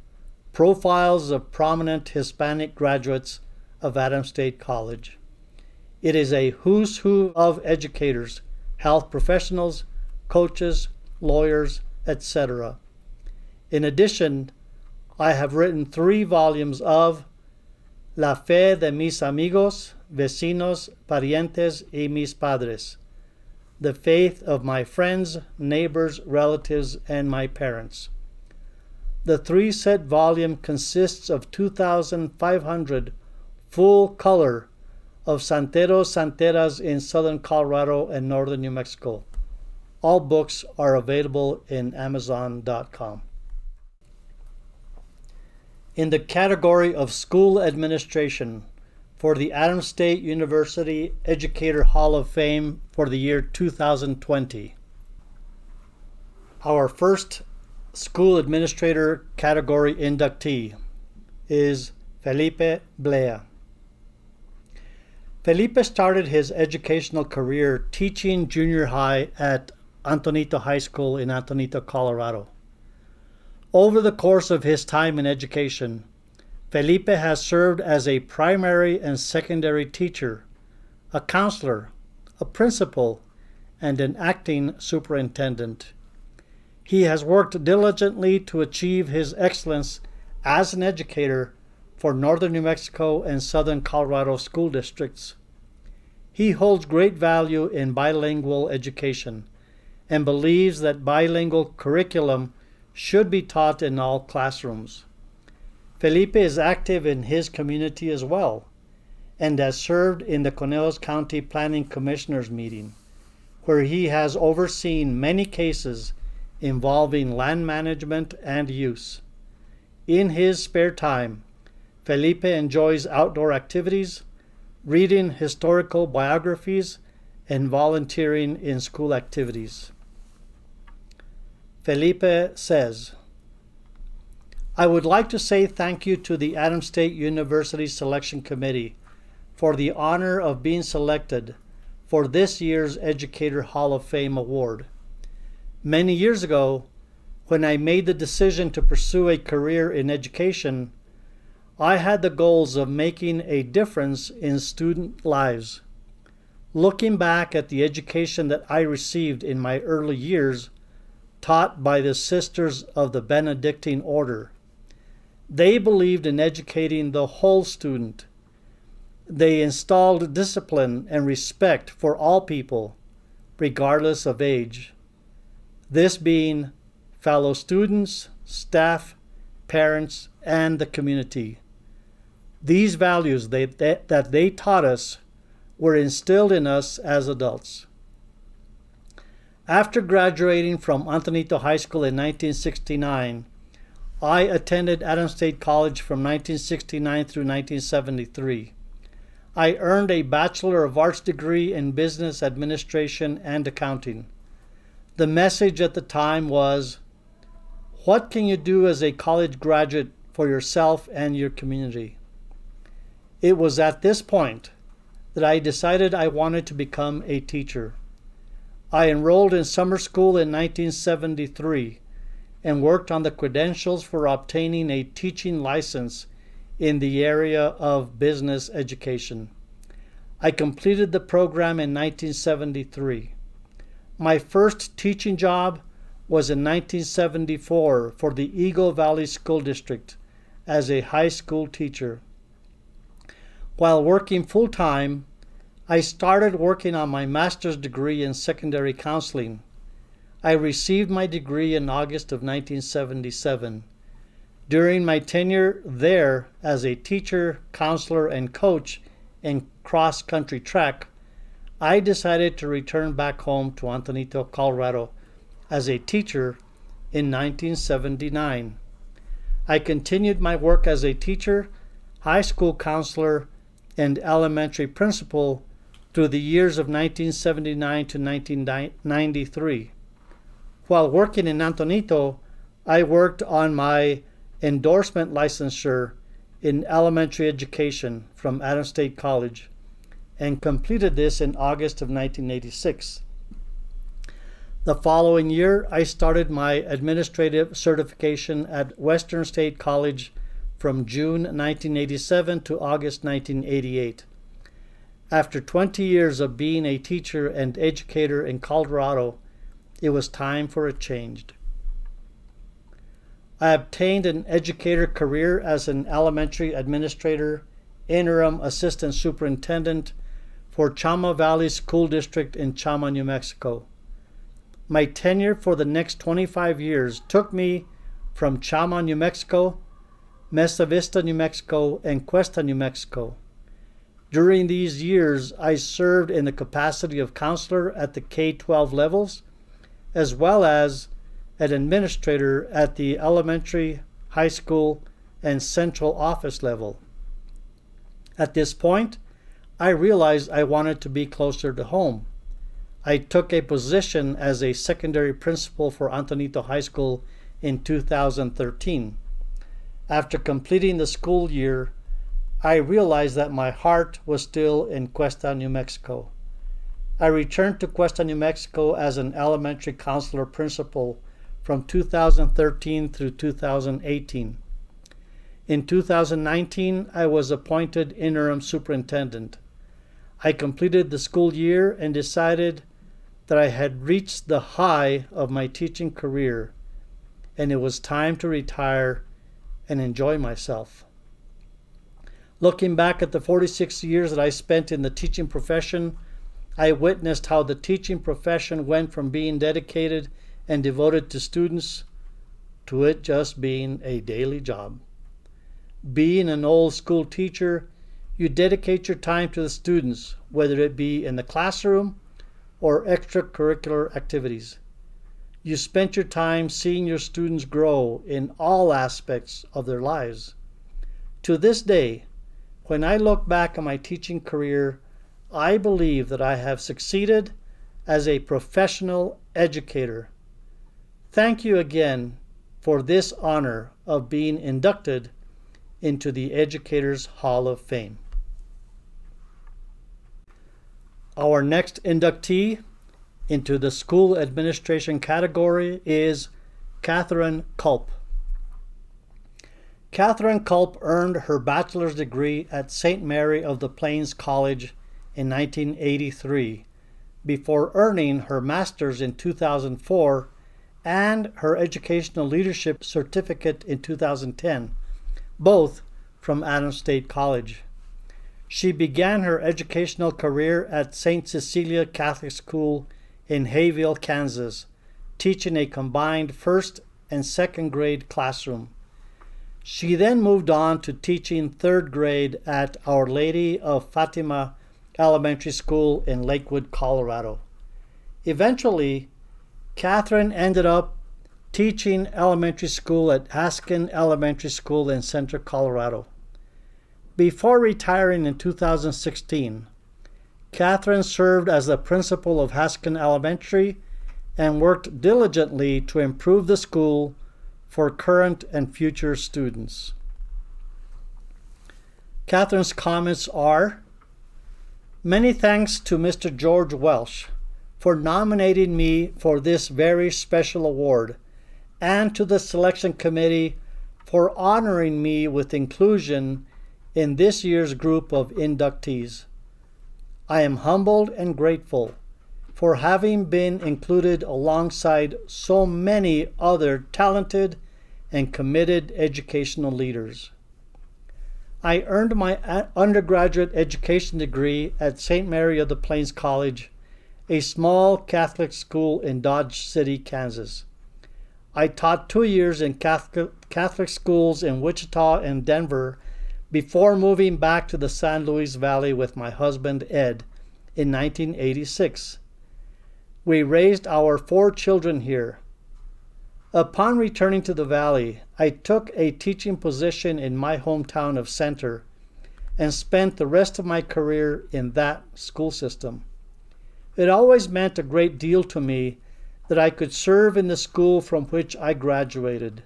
Profiles of Prominent Hispanic Graduates of Adams State College. It is a who's who of educators, health professionals, coaches, lawyers, etc. In addition, I have written 3 volumes of La Fe de mis amigos, vecinos, parientes y mis padres, The Faith of My Friends, Neighbors, Relatives, and My Parents. The 3-set volume consists of 2,500 full color of santeros, santeras in southern Colorado and northern New Mexico. All books are available in Amazon.com. In the category of School Administration for the Adams State University Educator Hall of Fame for the year 2020, our first School Administrator category inductee is Felipe Blea. Felipe started his educational career teaching junior high at Antonito High School in Antonito, Colorado. Over the course of his time in education, Felipe has served as a primary and secondary teacher, a counselor, a principal, and an acting superintendent. He has worked diligently to achieve his excellence as an educator for northern New Mexico and southern Colorado school districts. He holds great value in bilingual education and believes that bilingual curriculum should be taught in all classrooms. Felipe is active in his community as well and has served in the Conejos County Planning Commissioners meeting, where he has overseen many cases involving land management and use. In his spare time, Felipe enjoys outdoor activities, reading historical biographies, and volunteering in school activities. Felipe says, I would like to say thank you to the Adams State University Selection Committee for the honor of being selected for this year's Educator Hall of Fame Award. Many years ago, when I made the decision to pursue a career in education, I had the goals of making a difference in student lives. Looking back at the education that I received in my early years, taught by the Sisters of the Benedictine Order, they believed in educating the whole student. They installed discipline and respect for all people, regardless of age. This being fellow students, staff, parents, and the community. These values that they taught us were instilled in us as adults. After graduating from Antonito High School in 1969, I attended Adams State College from 1969 through 1973. I earned a Bachelor of Arts degree in Business Administration and Accounting. The message at the time was, what can you do as a college graduate for yourself and your community? It was at this point that I decided I wanted to become a teacher. I enrolled in summer school in 1973 and worked on the credentials for obtaining a teaching license in the area of business education. I completed the program in 1973. My first teaching job was in 1974 for the Eagle Valley School District as a high school teacher. While working full-time, I started working on my master's degree in secondary counseling. I received my degree in August of 1977. During my tenure there as a teacher, counselor, and coach in cross-country track, I decided to return back home to Antonito, Colorado as a teacher in 1979. I continued my work as a teacher, high school counselor, and elementary principal through the years of 1979 to 1993. While working in Antonito, I worked on my endorsement licensure in elementary education from Adams State College and completed this in August of 1986. The following year, I started my administrative certification at Western State College from June 1987 to August 1988. After 20 years of being a teacher and educator in Colorado, it was time for a change. I obtained an educator career as an elementary administrator, interim assistant superintendent for Chama Valley School District in Chama, New Mexico. My tenure for the next 25 years took me from Chama, New Mexico, Mesa Vista, New Mexico, and Cuesta, New Mexico. During these years, I served in the capacity of counselor at the K-12 levels as well as an administrator at the elementary, high school, and central office level. At this point, I realized I wanted to be closer to home. I took a position as a secondary principal for Antonito High School in 2013. After completing the school year, I realized that my heart was still in Cuesta, New Mexico. I returned to Cuesta, New Mexico as an elementary counselor principal from 2013 through 2018. In 2019, I was appointed interim superintendent. I completed the school year and decided that I had reached the high of my teaching career, and it was time to retire and enjoy myself. Looking back at the 46 years that I spent in the teaching profession, I witnessed how the teaching profession went from being dedicated and devoted to students to it just being a daily job. Being an old school teacher, you dedicate your time to the students, whether it be in the classroom or extracurricular activities. You spent your time seeing your students grow in all aspects of their lives. To this day, when I look back on my teaching career, I believe that I have succeeded as a professional educator. Thank you again for this honor of being inducted into the Educators Hall of Fame. Our next inductee into the school administration category is Catherine Culp. Catherine Culp earned her bachelor's degree at St. Mary of the Plains College in 1983 before earning her master's in 2004 and her educational leadership certificate in 2010, both from Adams State College. She began her educational career at St. Cecilia Catholic School in Hayville, Kansas, teaching a combined first and second grade classroom. She then moved on to teaching third grade at Our Lady of Fatima Elementary School in Lakewood, Colorado. Eventually, Catherine ended up teaching elementary school at Haskin Elementary School in Central Colorado. Before retiring in 2016, Catherine served as the principal of Haskin Elementary and worked diligently to improve the school for current and future students. Catherine's comments are: many thanks to Mr. George Welsh for nominating me for this very special award, and to the selection committee for honoring me with inclusion in this year's group of inductees. I am humbled and grateful for having been included alongside so many other talented and committed educational leaders. I earned my undergraduate education degree at St. Mary of the Plains College, a small Catholic school in Dodge City, Kansas. I taught 2 years in Catholic schools in Wichita and Denver before moving back to the San Luis Valley with my husband Ed in 1986. We raised our 4 children here. Upon returning to the valley, I took a teaching position in my hometown of Center and spent the rest of my career in that school system. It always meant a great deal to me that I could serve in the school from which I graduated.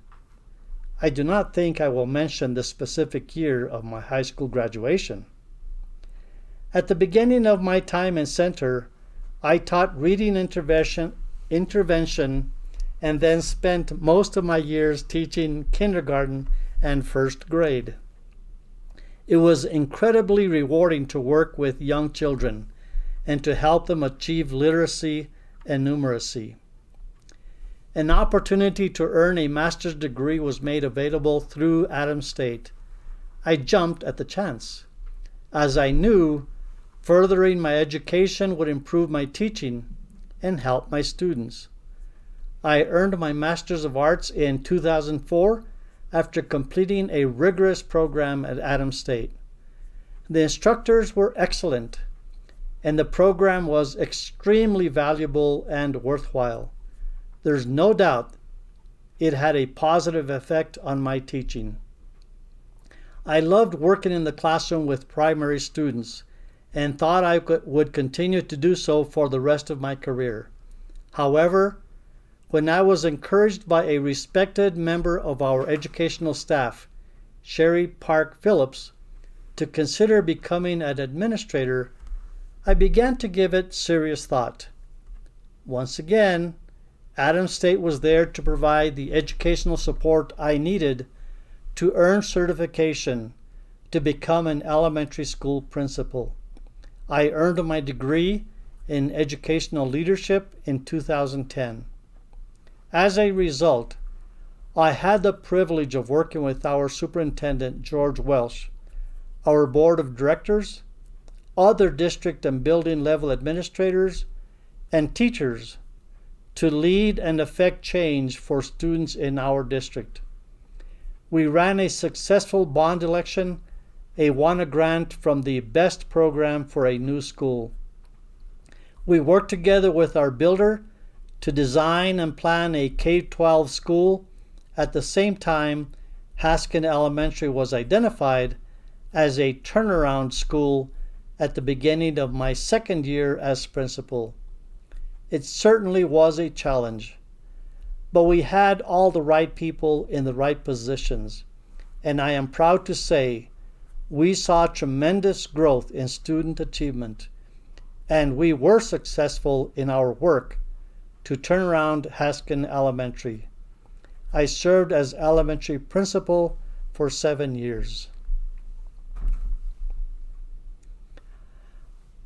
I do not think I will mention the specific year of my high school graduation. At the beginning of my time in Center, I taught reading intervention, and then spent most of my years teaching kindergarten and first grade. It was incredibly rewarding to work with young children and to help them achieve literacy and numeracy. An opportunity to earn a master's degree was made available through Adams State. I jumped at the chance, as I knew furthering my education would improve my teaching and help my students. I earned my Master's of Arts in 2004 after completing a rigorous program at Adams State. The instructors were excellent, and the program was extremely valuable and worthwhile. There's no doubt it had a positive effect on my teaching. I loved working in the classroom with primary students and thought I would continue to do so for the rest of my career. However, when I was encouraged by a respected member of our educational staff, Sherry Park Phillips, to consider becoming an administrator, I began to give it serious thought. Once again, Adams State was there to provide the educational support I needed to earn certification to become an elementary school principal. I earned my degree in educational leadership in 2010. As a result, I had the privilege of working with our superintendent, George Welsh, our board of directors, other district and building level administrators, and teachers to lead and effect change for students in our district. We ran a successful bond election, won a grant from the BEST program for a new school. We worked together with our builder to design and plan a K-12 school. At the same time, Haskin Elementary was identified as a turnaround school at the beginning of my second year as principal. It certainly was a challenge, but we had all the right people in the right positions, and I am proud to say we saw tremendous growth in student achievement, and we were successful in our work to turn around Haskin Elementary. I served as elementary principal for 7 years.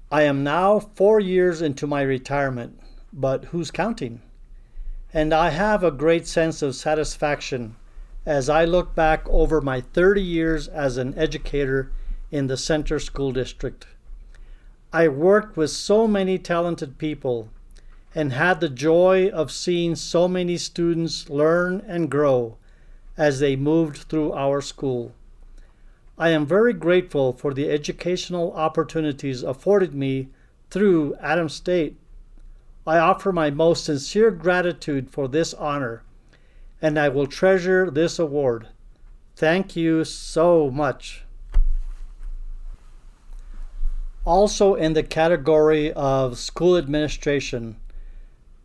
I am now 4 years into my retirement, but who's counting? And I have a great sense of satisfaction as I look back over my 30 years as an educator in the Center School District. I worked with so many talented people and had the joy of seeing so many students learn and grow as they moved through our school. I am very grateful for the educational opportunities afforded me through Adams State. I offer my most sincere gratitude for this honor, and I will treasure this award. Thank you so much. Also in the category of school administration,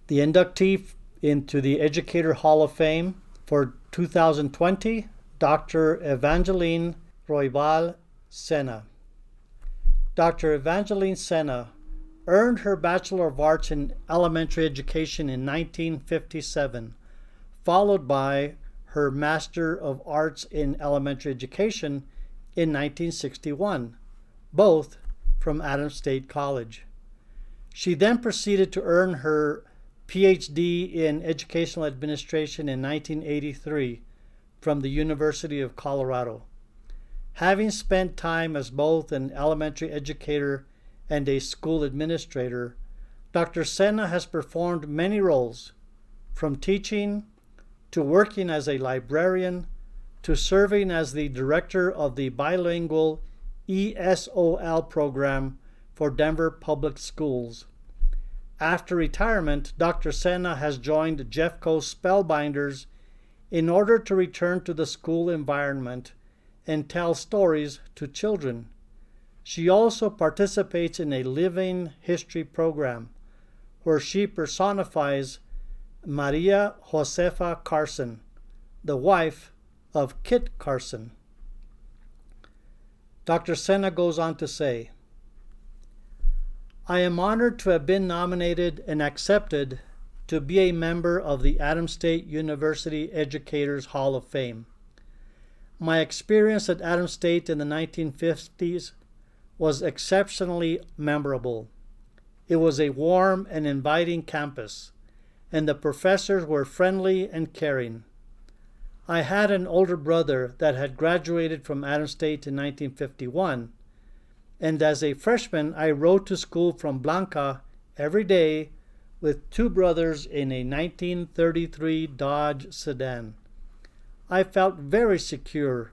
the inductee into the Educator Hall of Fame for 2020, Dr. Evangeline Roybal Sena. Dr. Evangeline Sena earned her Bachelor of Arts in Elementary Education in 1957, followed by her Master of Arts in Elementary Education in 1961, both from Adams State College. She then proceeded to earn her PhD in Educational Administration in 1983 from the University of Colorado. Having spent time as both an elementary educator and a school administrator, Dr. Sena has performed many roles, from teaching to working as a librarian to serving as the director of the bilingual ESOL program for Denver Public Schools. After retirement, Dr. Sena has joined Jeffco Spellbinders in order to return to the school environment and tell stories to children. She also participates in a living history program where she personifies Maria Josefa Carson, the wife of Kit Carson. Dr. Sena goes on to say, I am honored to have been nominated and accepted to be a member of the Adams State University Educators Hall of Fame. My experience at Adams State in the 1950s was exceptionally memorable. It was a warm and inviting campus, and the professors were friendly and caring. I had an older brother that had graduated from Adams State in 1951, and as a freshman I rode to school from Blanca every day with two brothers in a 1933 Dodge sedan. I felt very secure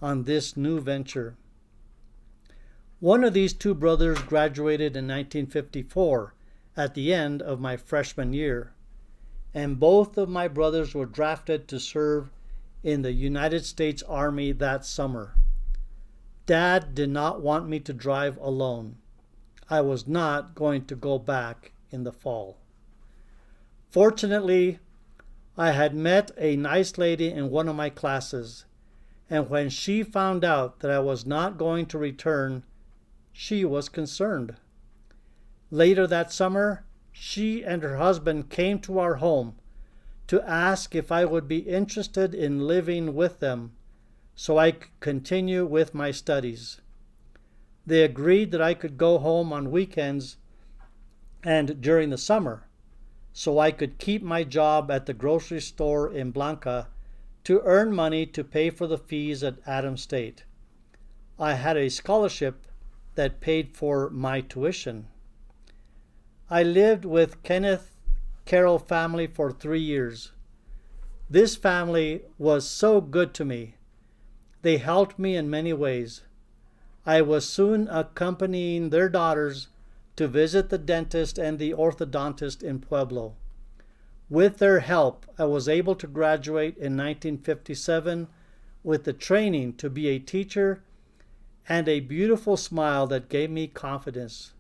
on this new venture. One of these two brothers graduated in 1954 at the end of my freshman year, and both of my brothers were drafted to serve in the United States Army that summer. Dad did not want me to drive alone. I was not going to go back in the fall. Fortunately, I had met a nice lady in one of my classes, and when she found out that I was not going to return, she was concerned. Later that summer, she and her husband came to our home to ask if I would be interested in living with them so I could continue with my studies. They agreed that I could go home on weekends and during the summer so I could keep my job at the grocery store in Blanca to earn money to pay for the fees at Adams State. I had a scholarship that paid for my tuition. I lived with Kenneth Carroll family for 3 years. This family was so good to me. They helped me in many ways. I was soon accompanying their daughters to visit the dentist and the orthodontist in Pueblo. With their help, I was able to graduate in 1957 with the training to be a teacher and a beautiful smile that gave me confidence.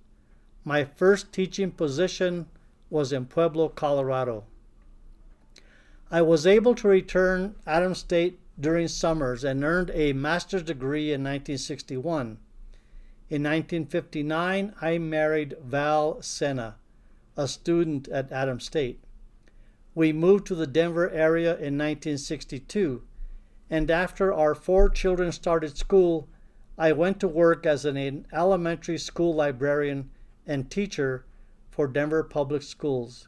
My first teaching position was in Pueblo, Colorado. I was able to return Adams State during summers and earned a master's degree in 1961. In 1959, I married Val Sena, a student at Adams State. We moved to the Denver area in 1962, and after our 4 children started school, I went to work as an elementary school librarian and teacher for Denver Public Schools.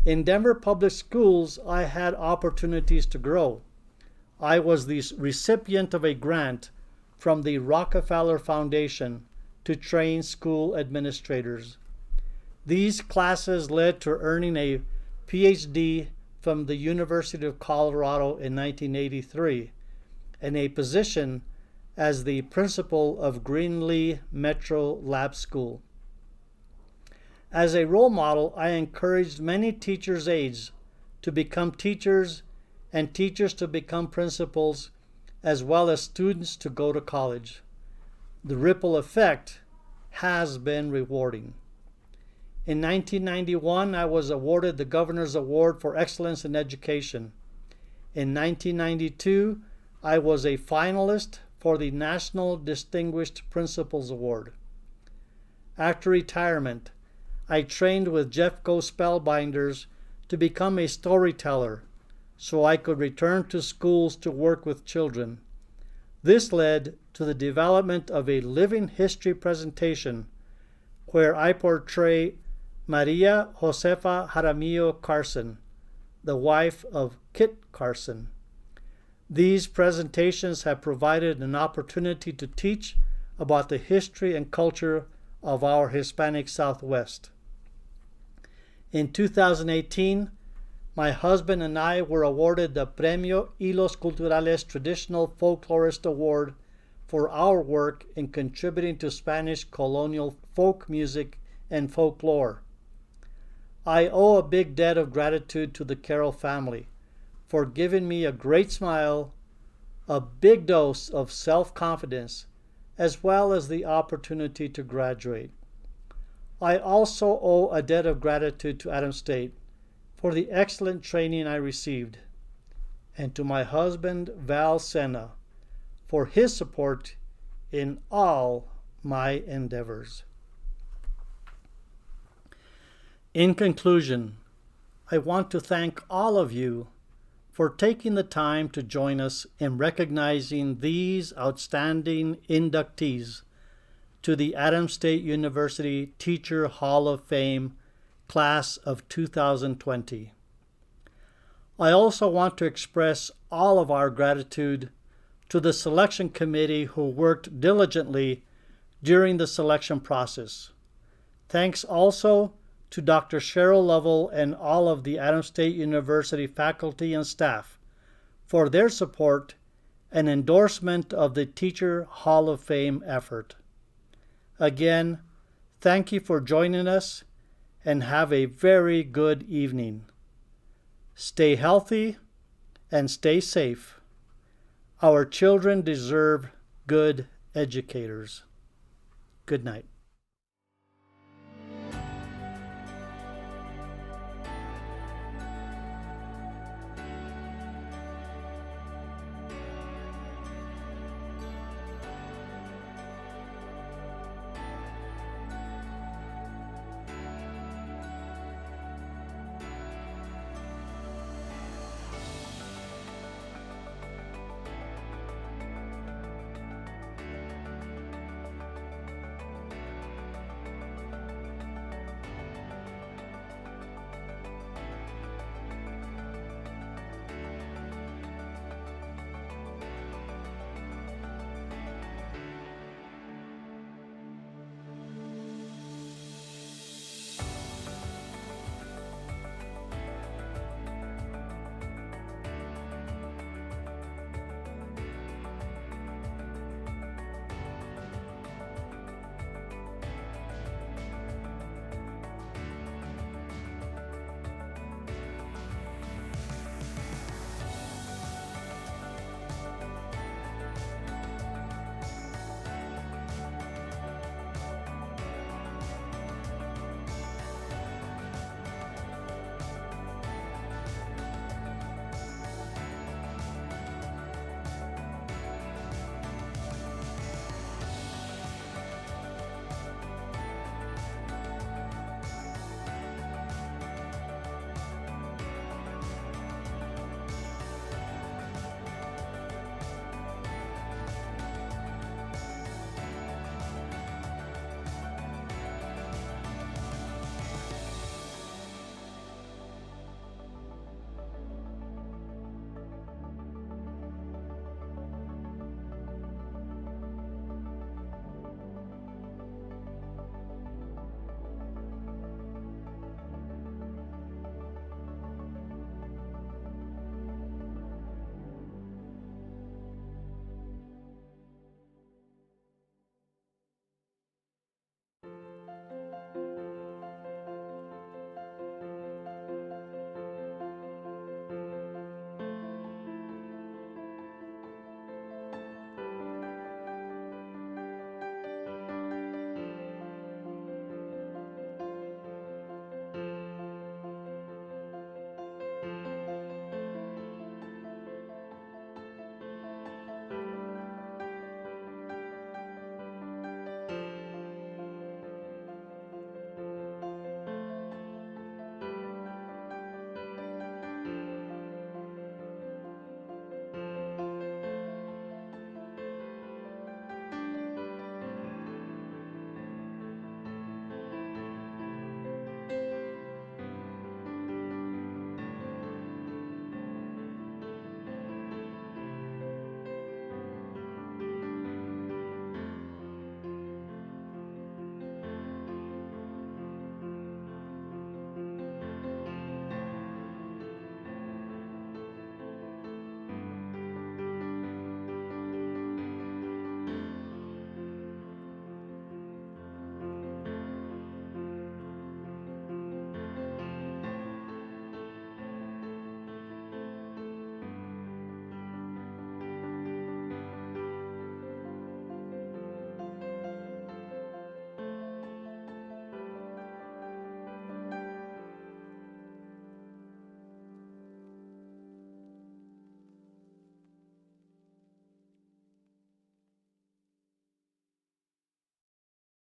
In Denver Public Schools, I had opportunities to grow. I was the recipient of a grant from the Rockefeller Foundation to train school administrators. These classes led to earning a PhD from the University of Colorado in 1983 and a position as the principal of Greenlee Metro Lab School. As a role model, I encouraged many teachers' aides to become teachers and teachers to become principals, as well as students to go to college. The ripple effect has been rewarding. In 1991, I was awarded the Governor's Award for Excellence in Education. In 1992, I was a finalist for the National Distinguished Principals Award. After retirement, I trained with Jeffco Spellbinders to become a storyteller so I could return to schools to work with children. This led to the development of a living history presentation where I portray Maria Josefa Jaramillo Carson, the wife of Kit Carson. These presentations have provided an opportunity to teach about the history and culture of our Hispanic Southwest. In 2018, my husband and I were awarded the Premio Hilos Culturales Traditional Folklorist Award for our work in contributing to Spanish colonial folk music and folklore. I owe a big debt of gratitude to the Carroll family for giving me a great smile, a big dose of self-confidence, as well as the opportunity to graduate. I also owe a debt of gratitude to Adams State for the excellent training I received, and to my husband, Val Sena, for his support in all my endeavors. In conclusion, I want to thank all of you for taking the time to join us in recognizing these outstanding inductees to the Adams State University Teacher Hall of Fame Class of 2020. I also want to express all of our gratitude to the selection committee who worked diligently during the selection process. Thanks also to Dr. Cheryl Lovell and all of the Adams State University faculty and staff for their support and endorsement of the Teacher Hall of Fame effort. Again, thank you for joining us and have a very good evening. Stay healthy and stay safe. Our children deserve good educators. Good night.